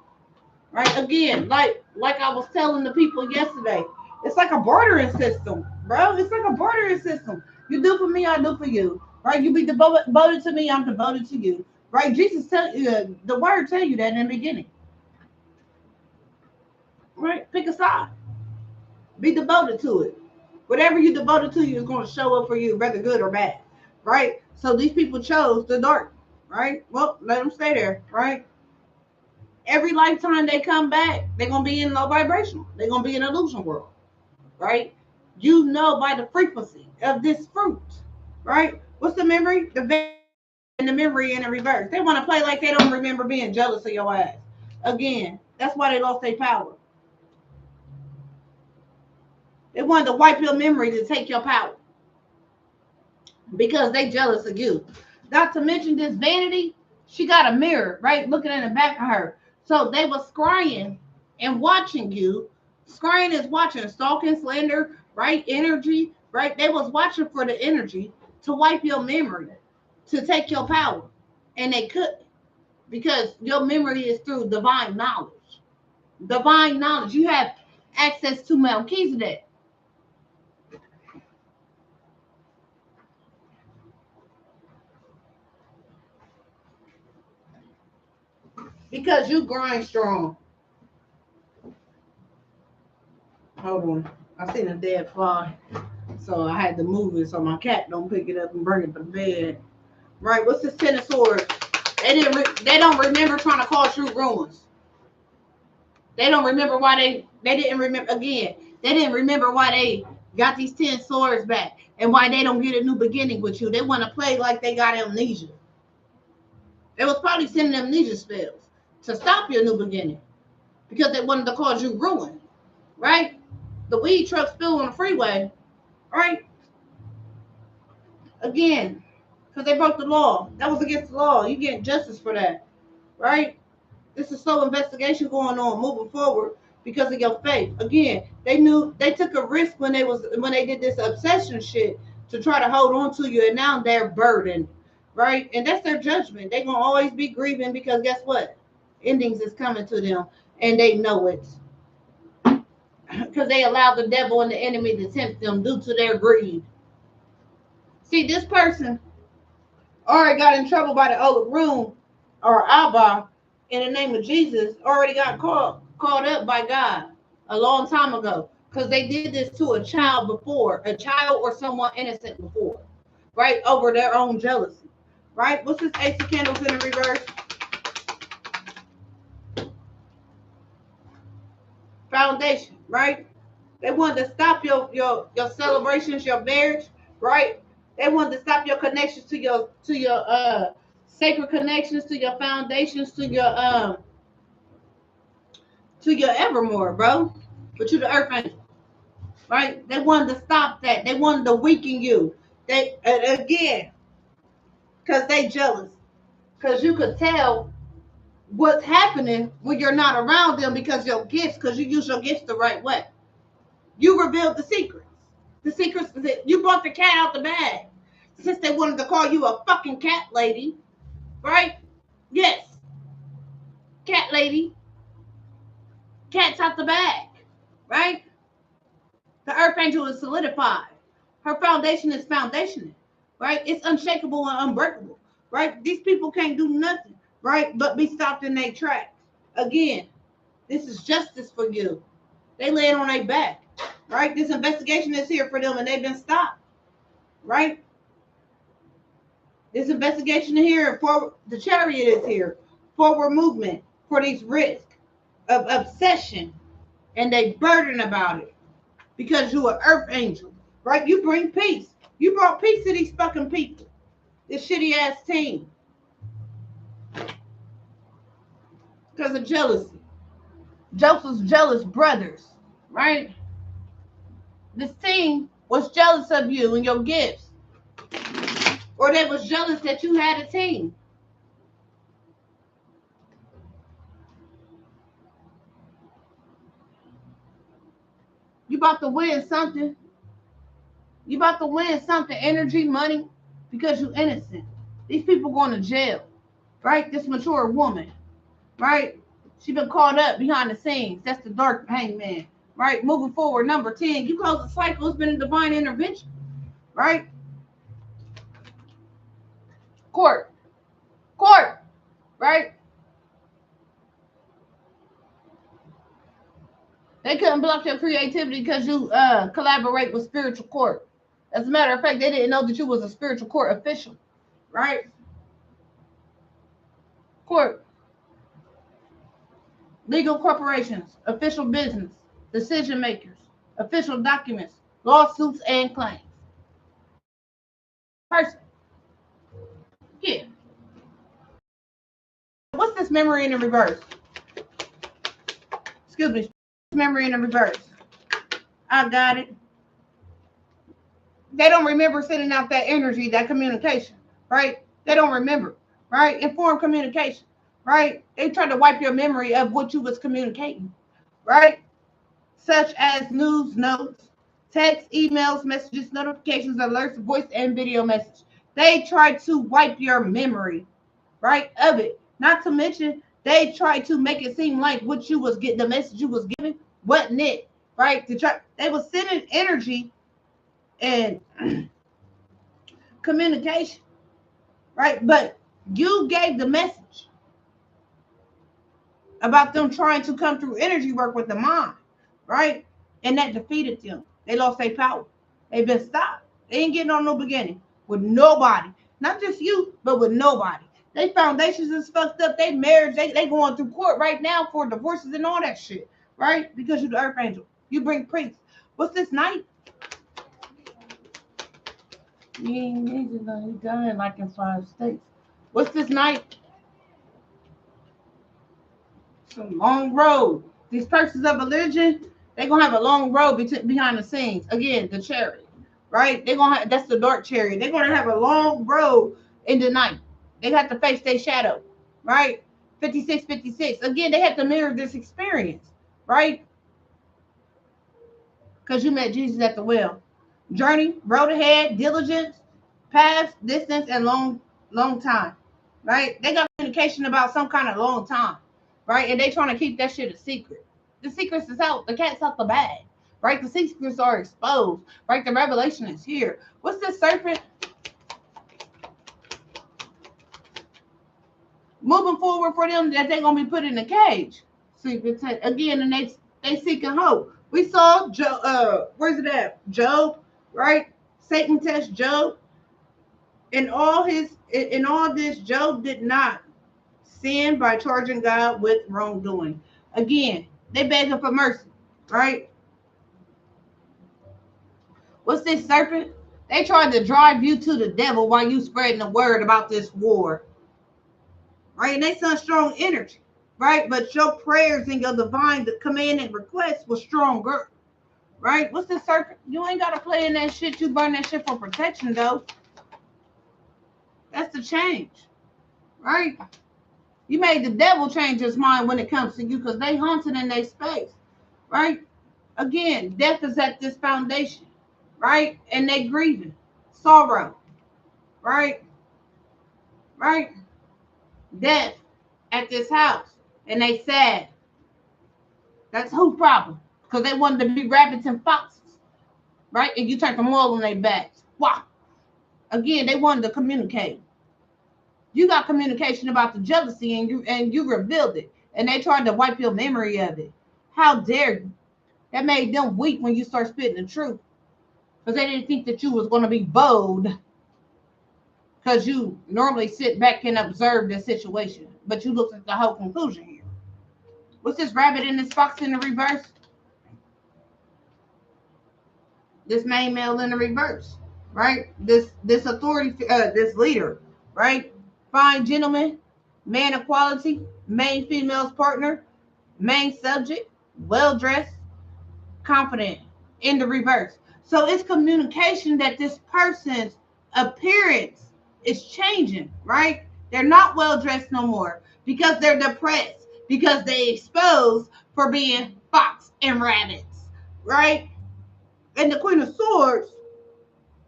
right? Again, like I was telling the people yesterday, it's like a bartering system, bro. It's like a bartering system. You do for me, I do for you, right? You be devoted to me, I'm devoted to you, right? Jesus tell you, the word tell you that in the beginning, right? Pick a side, be devoted to it. Whatever you devoted to, you is going to show up for you, whether good or bad, right? So these people chose the dark, right? Well, let them stay there, right? Every lifetime they come back, they're gonna be in low vibrational. They're gonna be in illusion world, right? You know by the frequency of this fruit, right? What's the memory? The and the memory in the reverse. They want to play like they don't remember being jealous of your ass. Again, that's why they lost their power. They wanted to wipe your memory to take your power because they jealous of you. Not to mention this vanity, she got a mirror, right? Looking in the back of her. So they was scrying and watching you. Scrying is watching, stalking, slander, right? Energy, right? They was watching for the energy to wipe your memory, to take your power. And they couldn't because your memory is through divine knowledge. Divine knowledge. You have access to Melchizedek. Because you grind strong. Hold on. I seen a dead fly. So I had to move it so my cat don't pick it up and bring it to bed. Right? What's this Ten of Swords? They don't remember trying to cause you ruins. They don't remember why they didn't remember again. They didn't remember why they got these 10 swords back and why they don't get a new beginning with you. They want to play like they got amnesia. They was probably sending amnesia spells to stop your new beginning because they wanted to cause you ruin. Right? The weed truck spill on the freeway. Right? Again, because they broke the law. That was against the law. You get justice for that. Right? This is so investigation going on moving forward because of your faith. Again, they knew they took a risk when they did this obsession shit to try to hold on to you, and now they're burdened, right? And that's their judgment. They're gonna always be grieving because guess what? Endings is coming to them, and they know it because they allowed the devil and the enemy to tempt them due to their greed. See, this person already got in trouble by the other room or Abba in the name of Jesus, already got caught up by God a long time ago because they did this to a child before, a child or someone innocent before, right? Over their own jealousy, right? What's this Ace of Candles in the reverse? Foundation, right? They wanted to stop your celebrations, your marriage, right? They wanted to stop your connections to your sacred connections, to your foundations, to your evermore, bro. But you the earth angel, right? They wanted to stop that. They wanted to weaken you. They again, because they jealous. Because you could tell what's happening when you're not around them because your gifts, because you use your gifts the right way. You revealed the secrets. The secrets that you brought the cat out the bag. Since they wanted to call you a fucking cat lady, right? Yes, cat lady. Cat's out the bag, right? The earth angel is solidified. Her foundation is foundational, right? It's unshakable and unbreakable, right? These people can't do nothing, right? But be stopped in their tracks. Again, this is justice for you. They lay it on their back, right? This investigation is here for them and they've been stopped, right? This investigation here for the chariot is here. Forward movement for these risks of obsession and they burden about it because you are earth angel, right? You bring peace. You brought peace to these fucking people. This shitty ass team because of jealousy. Joseph's jealous brothers, right? This team was jealous of you and your gifts, or they was jealous that you had a team. You about to win something. You about to win something, energy, money, because you innocent. These people going to jail, right? This mature woman, right? She been caught up behind the scenes. That's the dark hangman, right? Moving forward, number 10, you close the cycle. It's been a divine intervention, right? Court, court, right? They couldn't block your creativity because you collaborate with spiritual court. As a matter of fact, they didn't know that you was a spiritual court official, right? Court, legal corporations, official business, decision makers, official documents, lawsuits, and claims. Person. Yeah. What's this memory in the reverse? Excuse me. Memory in the reverse. I got it. They don't remember sending out that energy, that communication, right? They don't remember, right? Informed communication, right? They try to wipe your memory of what you was communicating, right? Such as news, notes, text, emails, messages, notifications, alerts, voice and video message. They try to wipe your memory, right, of it. Not to mention, they try to make it seem like what you was getting, the message you was giving, wasn't it, right? They was sending energy and communication, right? But you gave the message about them trying to come through energy work with the mind, right? And that defeated them. They lost their power. They've been stopped. They ain't getting on no beginning with nobody. Not just you, but with nobody. They foundations is fucked up. They marriage, they going through court right now for divorces and all that shit, right? Because you're the earth angel. You bring priests. What's this night? He dying like in 5 states. What's this night? It's a long road. These persons of religion, they're gonna have a long road behind the scenes. Again, the chariot, right? They're gonna have, that's the dark chariot. They're gonna have a long road in the night. They have to face their shadow, right? 56, 56. Again, they have to mirror this experience, right? Because you met Jesus at the well. Journey, road ahead, diligence, past, distance, and long time, right? They got communication about some kind of long time, right? And they trying to keep that shit a secret. The secrets is out. The cat's out the bag, right? The secrets are exposed, right? The revelation is here. What's this serpent? Moving forward for them that they're gonna be put in a cage. Secret again, and they seeking hope. We saw Job. Where's it at? Job, right? Satan test Job. In all this, Job did not sin by charging God with wrongdoing. Again, they begging for mercy, right? What's this serpent? They tried to drive you to the devil while you spreading the word about this war, right? And they sent strong energy, right? But your prayers and your divine command and request was stronger, right? What's this serpent? You ain't gotta play in that shit. You burn that shit for protection, though. That's the change, right? You made the devil change his mind when it comes to you because they haunted in their space, right? Again, death is at this foundation, right? And they grieving, sorrow, right? Right? Death at this house, and they sad. That's whose problem? Because they wanted to be rabbits and foxes, right? And you turned them all on their backs. Wow. Again, they wanted to communicate. You got communication about the jealousy, and you revealed it, and they tried to wipe your memory of it. How dare you? That made them weak when you start spitting the truth, because they didn't think that you was going to be bold, because you normally sit back and observe the situation, but you looked at the whole conclusion here. What's this rabbit in this fox in the reverse? This main male in the reverse, right? This authority, this leader, right? Fine gentleman, man of quality, main female's partner, main subject, well dressed, confident in the reverse. So it's communication that this person's appearance is changing, right? They're not well dressed no more because they're depressed, because they exposed for being fox and rabbits, right? And the Queen of Swords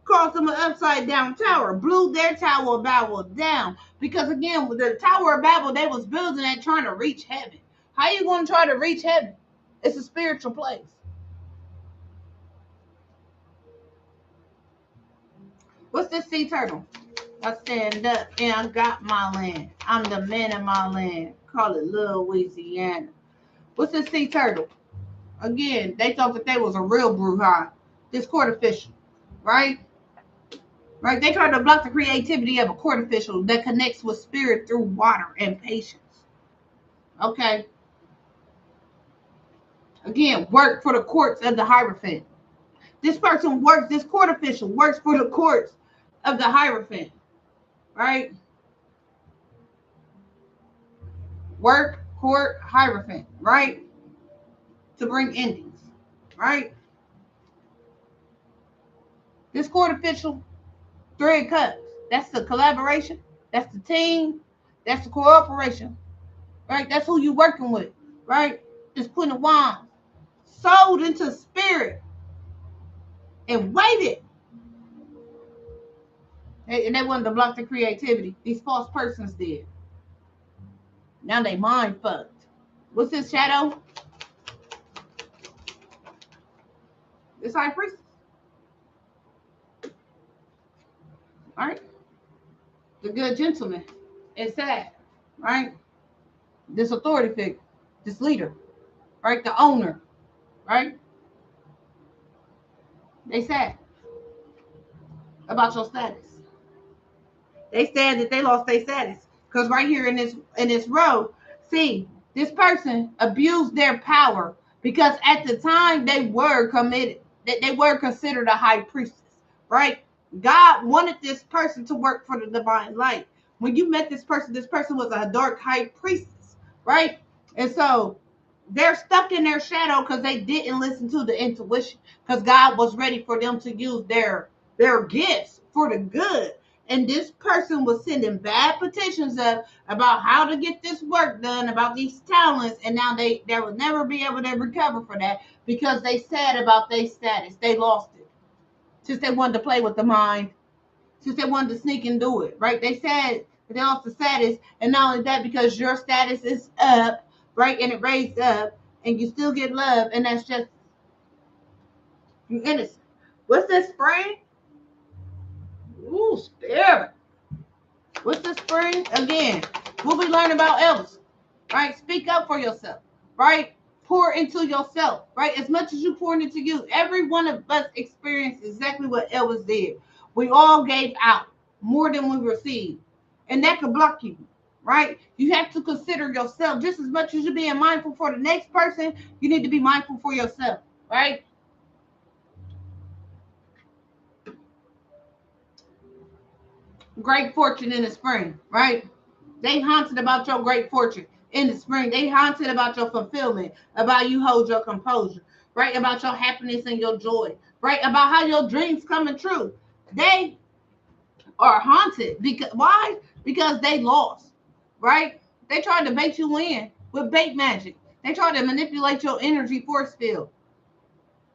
caused them an upside down tower, blew their Tower of Babel down. Because again, with the Tower of Babel, they was building and trying to reach heaven. How you going to try to reach heaven? It's a spiritual place. What's this sea turtle? I stand up and I got my land. I'm the man in my land. Call it Little Louisiana. What's this sea turtle? Again, they thought that they was a real Bruja. This court official, right? right? They try to block the creativity of a court official that connects with spirit through water and patience. Okay. Again, work for the courts of the Hierophant. This person works, this court official works for the courts of the Hierophant, right? Work, court, Hierophant, right? To bring endings, right? This court official, Three of Cups. That's the collaboration. That's the team. That's the cooperation, right? That's who you're working with, right? This Queen of Wands, sold into spirit and waited. And they wanted to block the creativity. These false persons did. Now they mind fucked. What's this shadow? This high priestess. All right. The good gentleman. It's sad, right? This authority figure, this leader, right? The owner, right? They sad about your status. They said that they lost their status because right here in this row, see, this person abused their power because at the time they were committed, that they were considered a high priestess, right? God wanted this person to work for the divine light. When you met this person was a dark high priestess, right? And so they're stuck in their shadow because they didn't listen to the intuition, because God was ready for them to use their gifts for the good. And this person was sending bad petitions up about how to get this work done, about these talents, and now they will never be able to recover for that because they said about their status. They lost it. Since they wanted to play with the mind, since they wanted to sneak and do it, right? They said they lost the status, and not only that, because your status is up, right, and it raised up, and you still get love, and that's just, you innocent. What's this spring? Ooh, spirit. What's the spring? Again, we'll be learning about Elvis, right? Speak up for yourself, right? Pour into yourself, right? As much as you pour into you, every one of us experienced exactly what Elvis did. We all gave out more than we received, and that could block you, right? You have to consider yourself just as much as you're being mindful for the next person. You need to be mindful for yourself, right? Great fortune in the spring, right? They haunted about your great fortune in the spring. They haunted about your fulfillment, about you hold your composure, right? About your happiness and your joy, right? About how your dreams coming true. They are haunted because why? Because they lost, right? They tried to bait you in with bait magic. They tried to manipulate your energy force field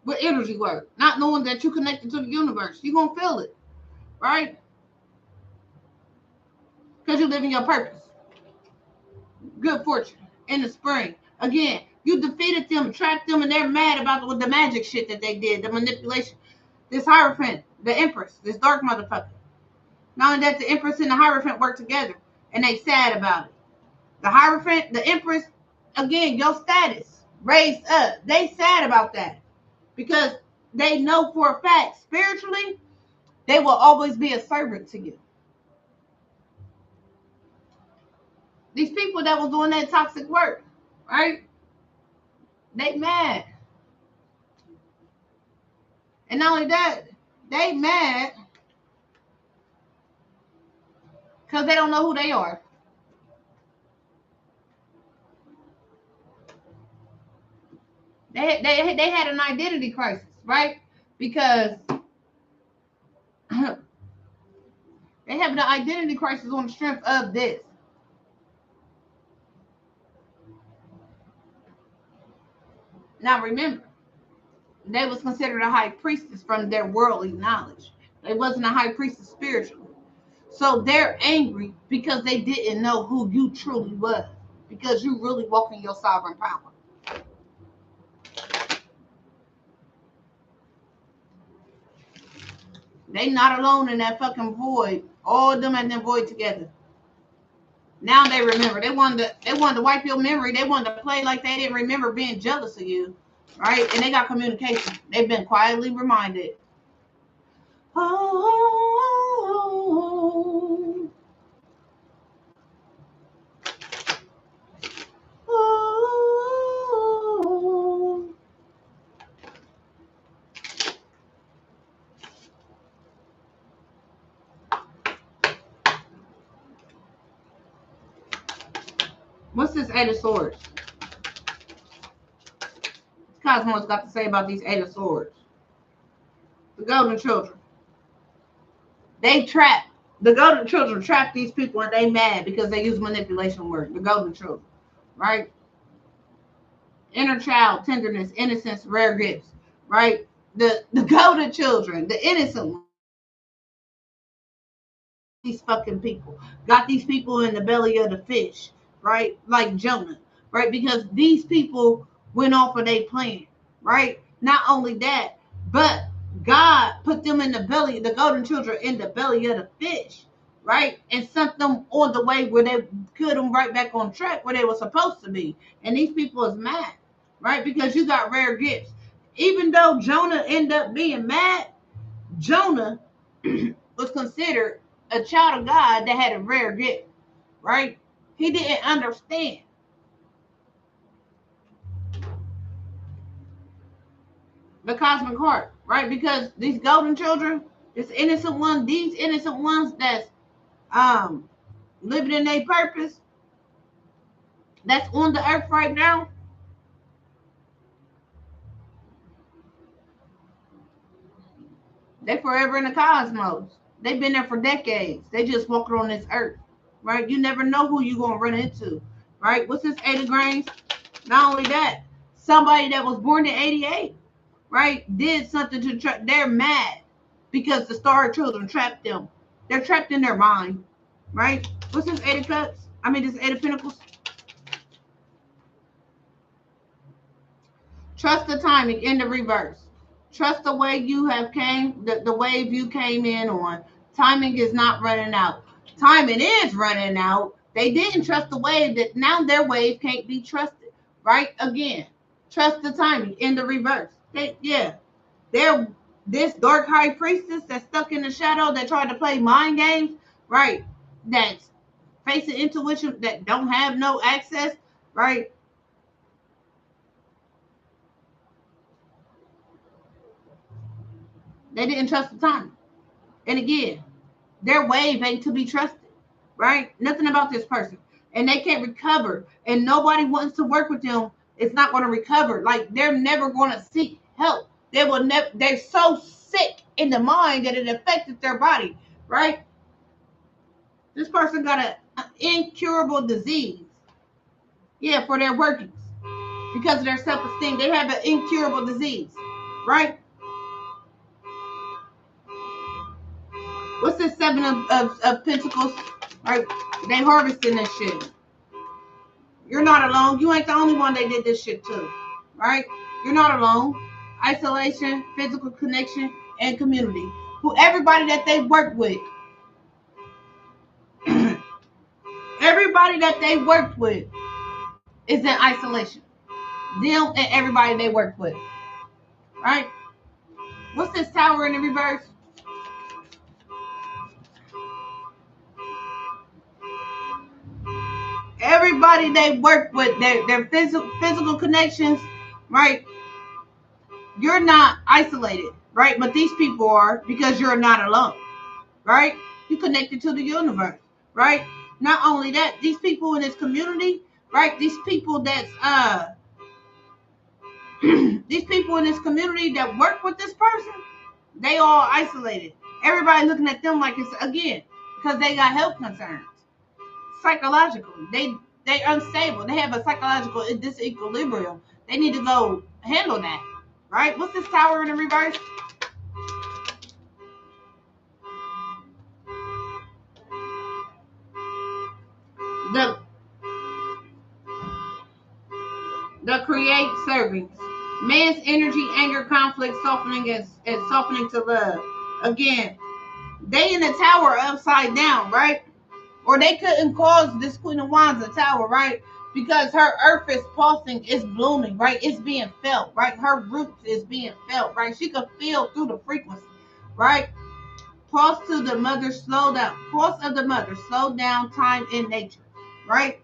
with energy work, not knowing that you connected to the universe. You're gonna feel it, right? Because you live in your purpose. Good fortune in the spring. Again, you defeated them, trapped them, and they're mad about the magic shit that they did, the manipulation. This Hierophant, the Empress, this dark motherfucker. Not only that, the Empress and the Hierophant work together, and they sad about it. The Hierophant, the Empress, again, your status raised up. They sad about that because they know for a fact, spiritually, they will always be a servant to you. These people that was doing that toxic work, right? They mad. And not only that, they mad because they don't know who they are. They had an identity crisis, right? Because they have an identity crisis on the strength of this. Now remember, they was considered a high priestess from their worldly knowledge. They wasn't a high priestess spiritually. So they're angry because they didn't know who you truly was. Because you really walk in your sovereign power. They not alone in that fucking void. All of them in that void together. Now they remember. They wanted to wipe your memory. They wanted to play like they didn't remember being jealous of you. Right? And they got communication. They've been quietly reminded. Oh, What's this Eight of Swords? Cosmos got to say about these Eight of Swords. The golden children. They trap. The golden children trap these people and they mad because they use manipulation work. The golden children. Right? Inner child, tenderness, innocence, rare gifts. Right? The golden children, the innocent ones. These fucking people. Got these people in the belly of the fish. Right? Like Jonah. Right? Because these people went off of their plan. Right? Not only that, but God put them in the belly, the golden children in the belly of the fish, right? And sent them on the way where they put them right back on track where they were supposed to be. And these people is mad, right? Because you got rare gifts. Even though Jonah ended up being mad, Jonah was considered a child of God that had a rare gift, right? He didn't understand. The cosmic heart, right? Because these golden children, these innocent ones that's living in their purpose, that's on the earth right now, they forever in the cosmos. They've been there for decades. They just walking on this earth, right? You never know who you're gonna run into, right? What's this Eight of Grains? Not only that, somebody that was born in '88, right, did something to they're mad because the star children trapped them. They're trapped in their mind, right? What's this Eight of Cups? I mean, this Eight of Pentacles. Trust the timing in the reverse. Trust the way you have came, the wave you came in on. Timing is not running out. Timing is running out. They didn't trust the wave, that now their wave can't be trusted. Right? Again, trust the timing in the reverse. They're this dark high priestess that's stuck in the shadow that tried to play mind games, right? That's facing intuition, that don't have no access, right? They didn't trust the timing. And again, their wave ain't to be trusted, right? Nothing about this person. And they can't recover. And nobody wants to work with them. It's not going to recover. Like, they're never going to seek help. They will never, they're so sick in the mind that it affected their body, right? This person got an incurable disease. Yeah, for their workings. Because of their self-esteem. They have an incurable disease, right? What's this Seven of Pentacles? Right? They harvesting this shit. You're not alone. You ain't the only one they did this shit to. Right? You're not alone. Isolation, physical connection, and community. Who everybody that they worked with. Everybody that they worked with is in isolation. Them and everybody they worked with. Right? What's this Tower in the reverse? Everybody they work with, their physical connections, right? You're not isolated, right? But these people are, because you're not alone, right? You're connected to the universe, right? Not only that, these people in this community, right? These people that's these people in this community that work with this person, they all isolated. Everybody looking at them like it's, again, because they got health concerns. Psychologically, they unstable. They have a psychological disequilibrium. They need to go handle that, right? What's this Tower in the reverse? The create servings. Man's energy, anger, conflict, softening and softening to love. Again, they in the tower upside down, right? Or they couldn't cause this Queen of Wands a tower, right? Because her earth is pulsing, it's blooming, right? It's being felt, right? Her roots is being felt, right? She could feel through the frequency, right? Pulse to the mother, slow down. Pulse of the mother, slow down time in nature, right?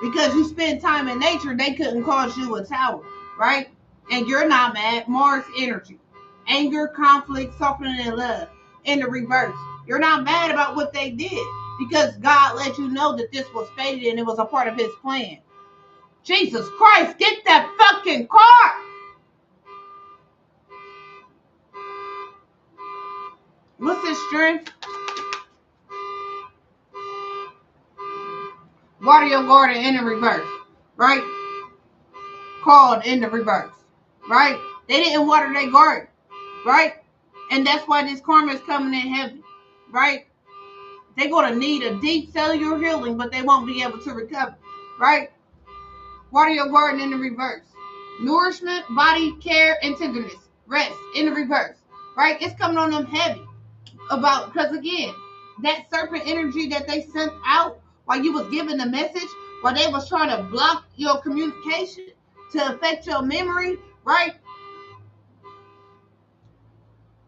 Because you spend time in nature, they couldn't cause you a tower, right? And you're not mad. Mars energy, anger, conflict, softening, and love in the reverse. You're not mad about what they did because God let you know that this was fated and it was a part of his plan, Jesus Christ, get that fucking car. What's this strength? Water your garden in the reverse, right? Called in the reverse, right? They didn't water their garden, right? And that's why this karma is coming in heavy, right? They're going to need a deep cellular healing, but they won't be able to recover, right? Water your garden in the reverse. Nourishment, body care, and tenderness. Rest in the reverse, right? It's coming on them heavy about, because again, that serpent energy that they sent out while you was giving the message, while they was trying to block your communication to affect your memory, right?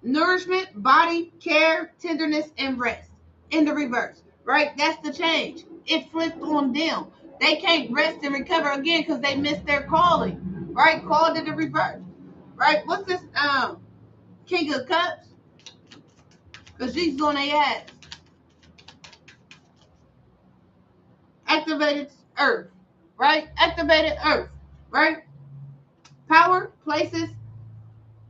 Nourishment, body care, tenderness, and rest in the reverse, right? That's the change. It flipped on them. They can't rest and recover again because they missed their calling, right? Called in the reverse, right? What's this? King of Cups, because Jesus on their ass. Activated earth, right? Activated earth, right? Power, places,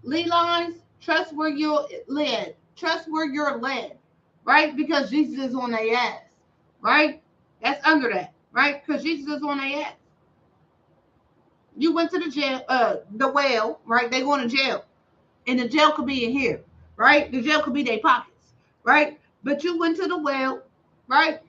lead lines, trust where you're led. Trust where you're led, right? Because Jesus is on their ass, right? That's under that, right? Because Jesus is on their ass. You went to the jail, the well, right? They going to jail. And the jail could be in here, right? The jail could be their pockets, right? But you went to the well, right?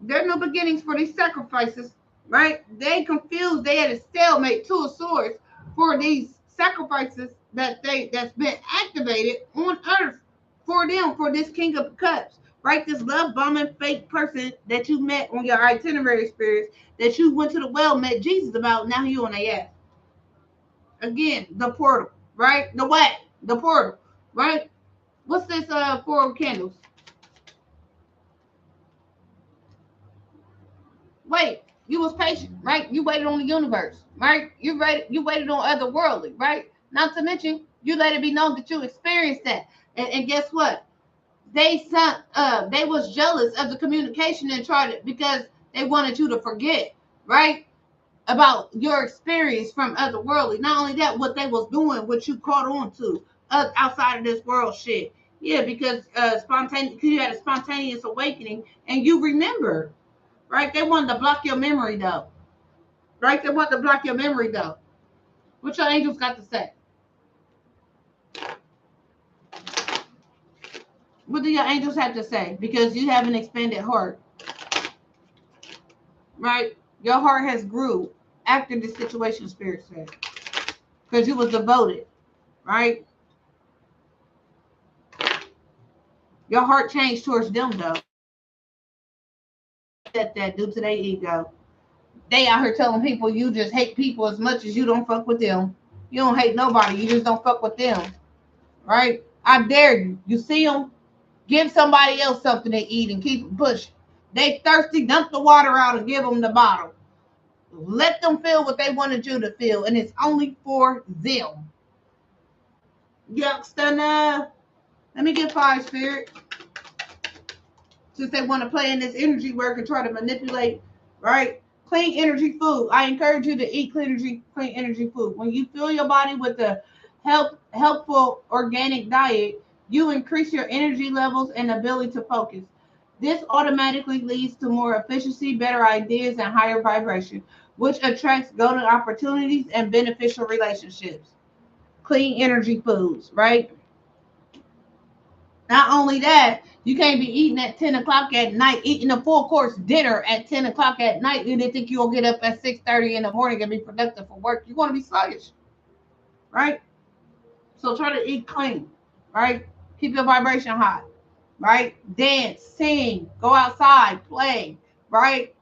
There are no beginnings for these sacrifices, right? They confused. They had a stalemate, two of swords, for these sacrifices that's been activated on earth for them, for this King of Cups, right? This love bombing fake person that you met on your itinerary experience, that you went to the well, met Jesus about. Now you on their ass again. The portal, right? The way, the portal, right? What's this? Four candles. Wait, you was patient, right? You waited on the universe, right? You waited on otherworldly, right? Not to mention, you let it be known that you experienced that. And guess what? They was jealous of the communication and tried it because they wanted you to forget, right? About your experience from otherworldly. Not only that, what they was doing, what you caught on to outside of this world shit. Yeah, because you had a spontaneous awakening and you remember, right? They wanted to block your memory though. Right? They want to block your memory though. What your angels got to say? What do your angels have to say? Because you have an expanded heart. Right? Your heart has grew after this situation, Spirit said. Because you was devoted. Right? Your heart changed towards them though. That due to their ego. They out here telling people you just hate people as much as you don't fuck with them. You don't hate nobody. You just don't fuck with them. Right? I dare you. You see them? Give somebody else something to eat and keep them pushing. They thirsty, dump the water out and give them the bottle. Let them feel what they wanted you to feel, and it's only for them. Yuckstunner. Let me get 5, Spirit. Since they want to play in this energy work and try to manipulate, right? Clean energy food. I encourage you to eat clean energy food. When you fill your body with a helpful organic diet, you increase your energy levels and ability to focus. This automatically leads to more efficiency, better ideas, and higher vibration, which attracts golden opportunities and beneficial relationships. Clean energy foods, right? Not only that, you can't be eating at 10 o'clock at night, eating a full course dinner at 10 o'clock at night. You didn't think you'll get up at 6:30 in the morning and be productive for work. You're going to be sluggish, right? So try to eat clean, right? Keep your vibration high, right? Dance, sing, go outside, play, right?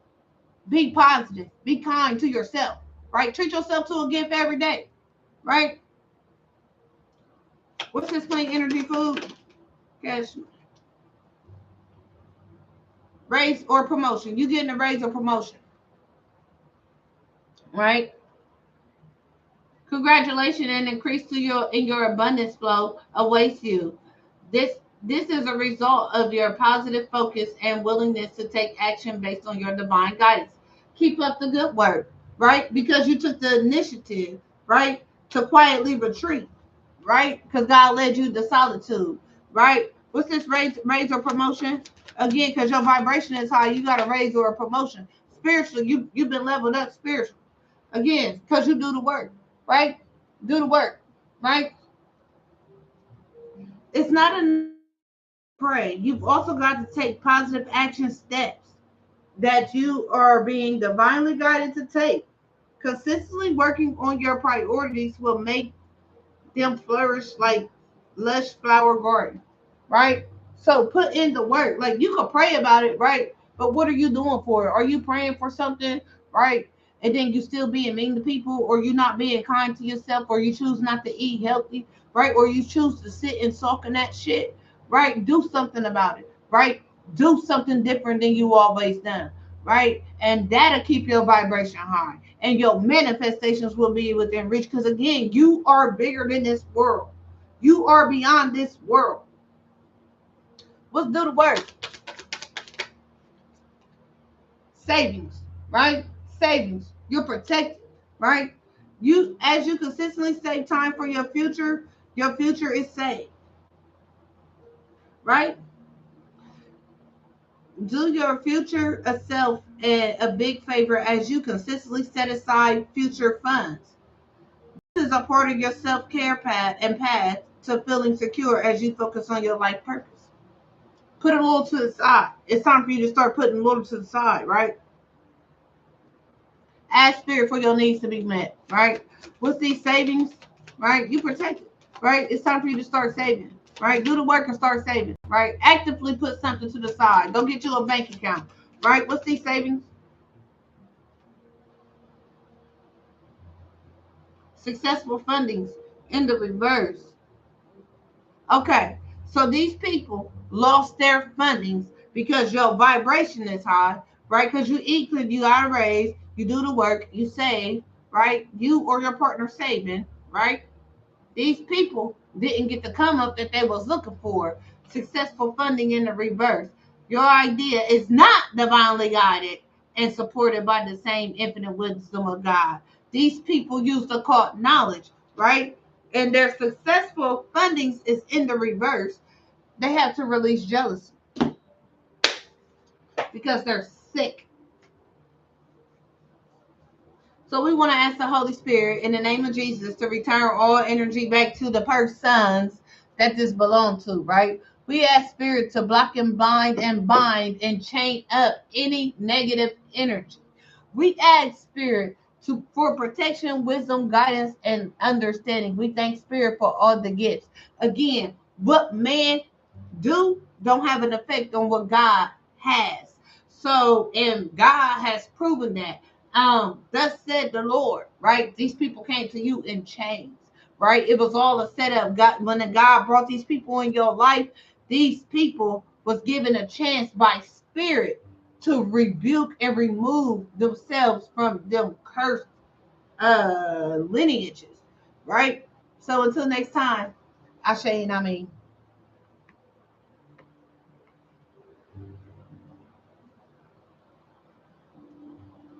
Be positive, be kind to yourself, right? Treat yourself to a gift every day, right? What's this clean energy food? Cash. Raise or promotion. You getting a raise or promotion, right? Congratulations and increase to your abundance flow awaits you. This is a result of your positive focus and willingness to take action based on your divine guidance. Keep up the good work, right? Because you took the initiative, right, to quietly retreat, right? Because God led you to solitude, right? What's this raise or promotion? Again, because your vibration is high, you got a raise or a promotion. Spiritually, you've been leveled up spiritually. Again, because you do the work, right? Do the work, right? It's not enough to pray. You've also got to take positive action steps that you are being divinely guided to take. Consistently working on your priorities will make them flourish like lush flower garden, right? So put in the work. Like you could pray about it, right? But what are you doing for it? Are you praying for something, right? And then you still being mean to people, or you not being kind to yourself, or you choose not to eat healthy, right? Or you choose to sit and sulk in that shit, right? Do something about it, right? Do something different than you always done, right? And that'll keep your vibration high, and your manifestations will be within reach. Because again, you are bigger than this world. You are beyond this world. Let's do the work. Savings, right? Savings. You're protected, right? You, as you consistently save time for your future is saved, right? Do your future self a big favor as you consistently set aside future funds. This is a part of your self-care path to feeling secure as you focus on your life purpose. Put a little to the side. It's time for you to start putting a little to the side, right? Ask spirit for your needs to be met, right? With these savings, right? You protect it, right? It's time for you to start saving, right? Do the work and start saving, right? Actively put something to the side. Go get you a bank account, right? What's these savings? Successful fundings in the reverse. Okay, so these people lost their fundings because your vibration is high, right? Because you eat good, you got to raise, you do the work, you save, right? You or your partner saving, right? These people didn't get the come up that they was looking for. Successful funding in the reverse. Your idea is not divinely guided and supported by the same infinite wisdom of God. These people use the occult knowledge, right? And their successful fundings is in the reverse. They have to release jealousy because they're sick. So we want to ask the Holy Spirit in the name of Jesus to return all energy back to the persons that this belongs to, right? We ask Spirit to block and bind and chain up any negative energy. We ask Spirit to for protection, wisdom, guidance, and understanding. We thank Spirit for all the gifts. Again, what man do don't have an effect on what God has. So, and God has proven that. Thus said the Lord, right? These people came to you in chains, right? It was all a setup. God, when the God brought these people in your life, these people was given a chance by spirit to rebuke and remove themselves from them cursed lineages, right? So until next time, Ashe and I mean.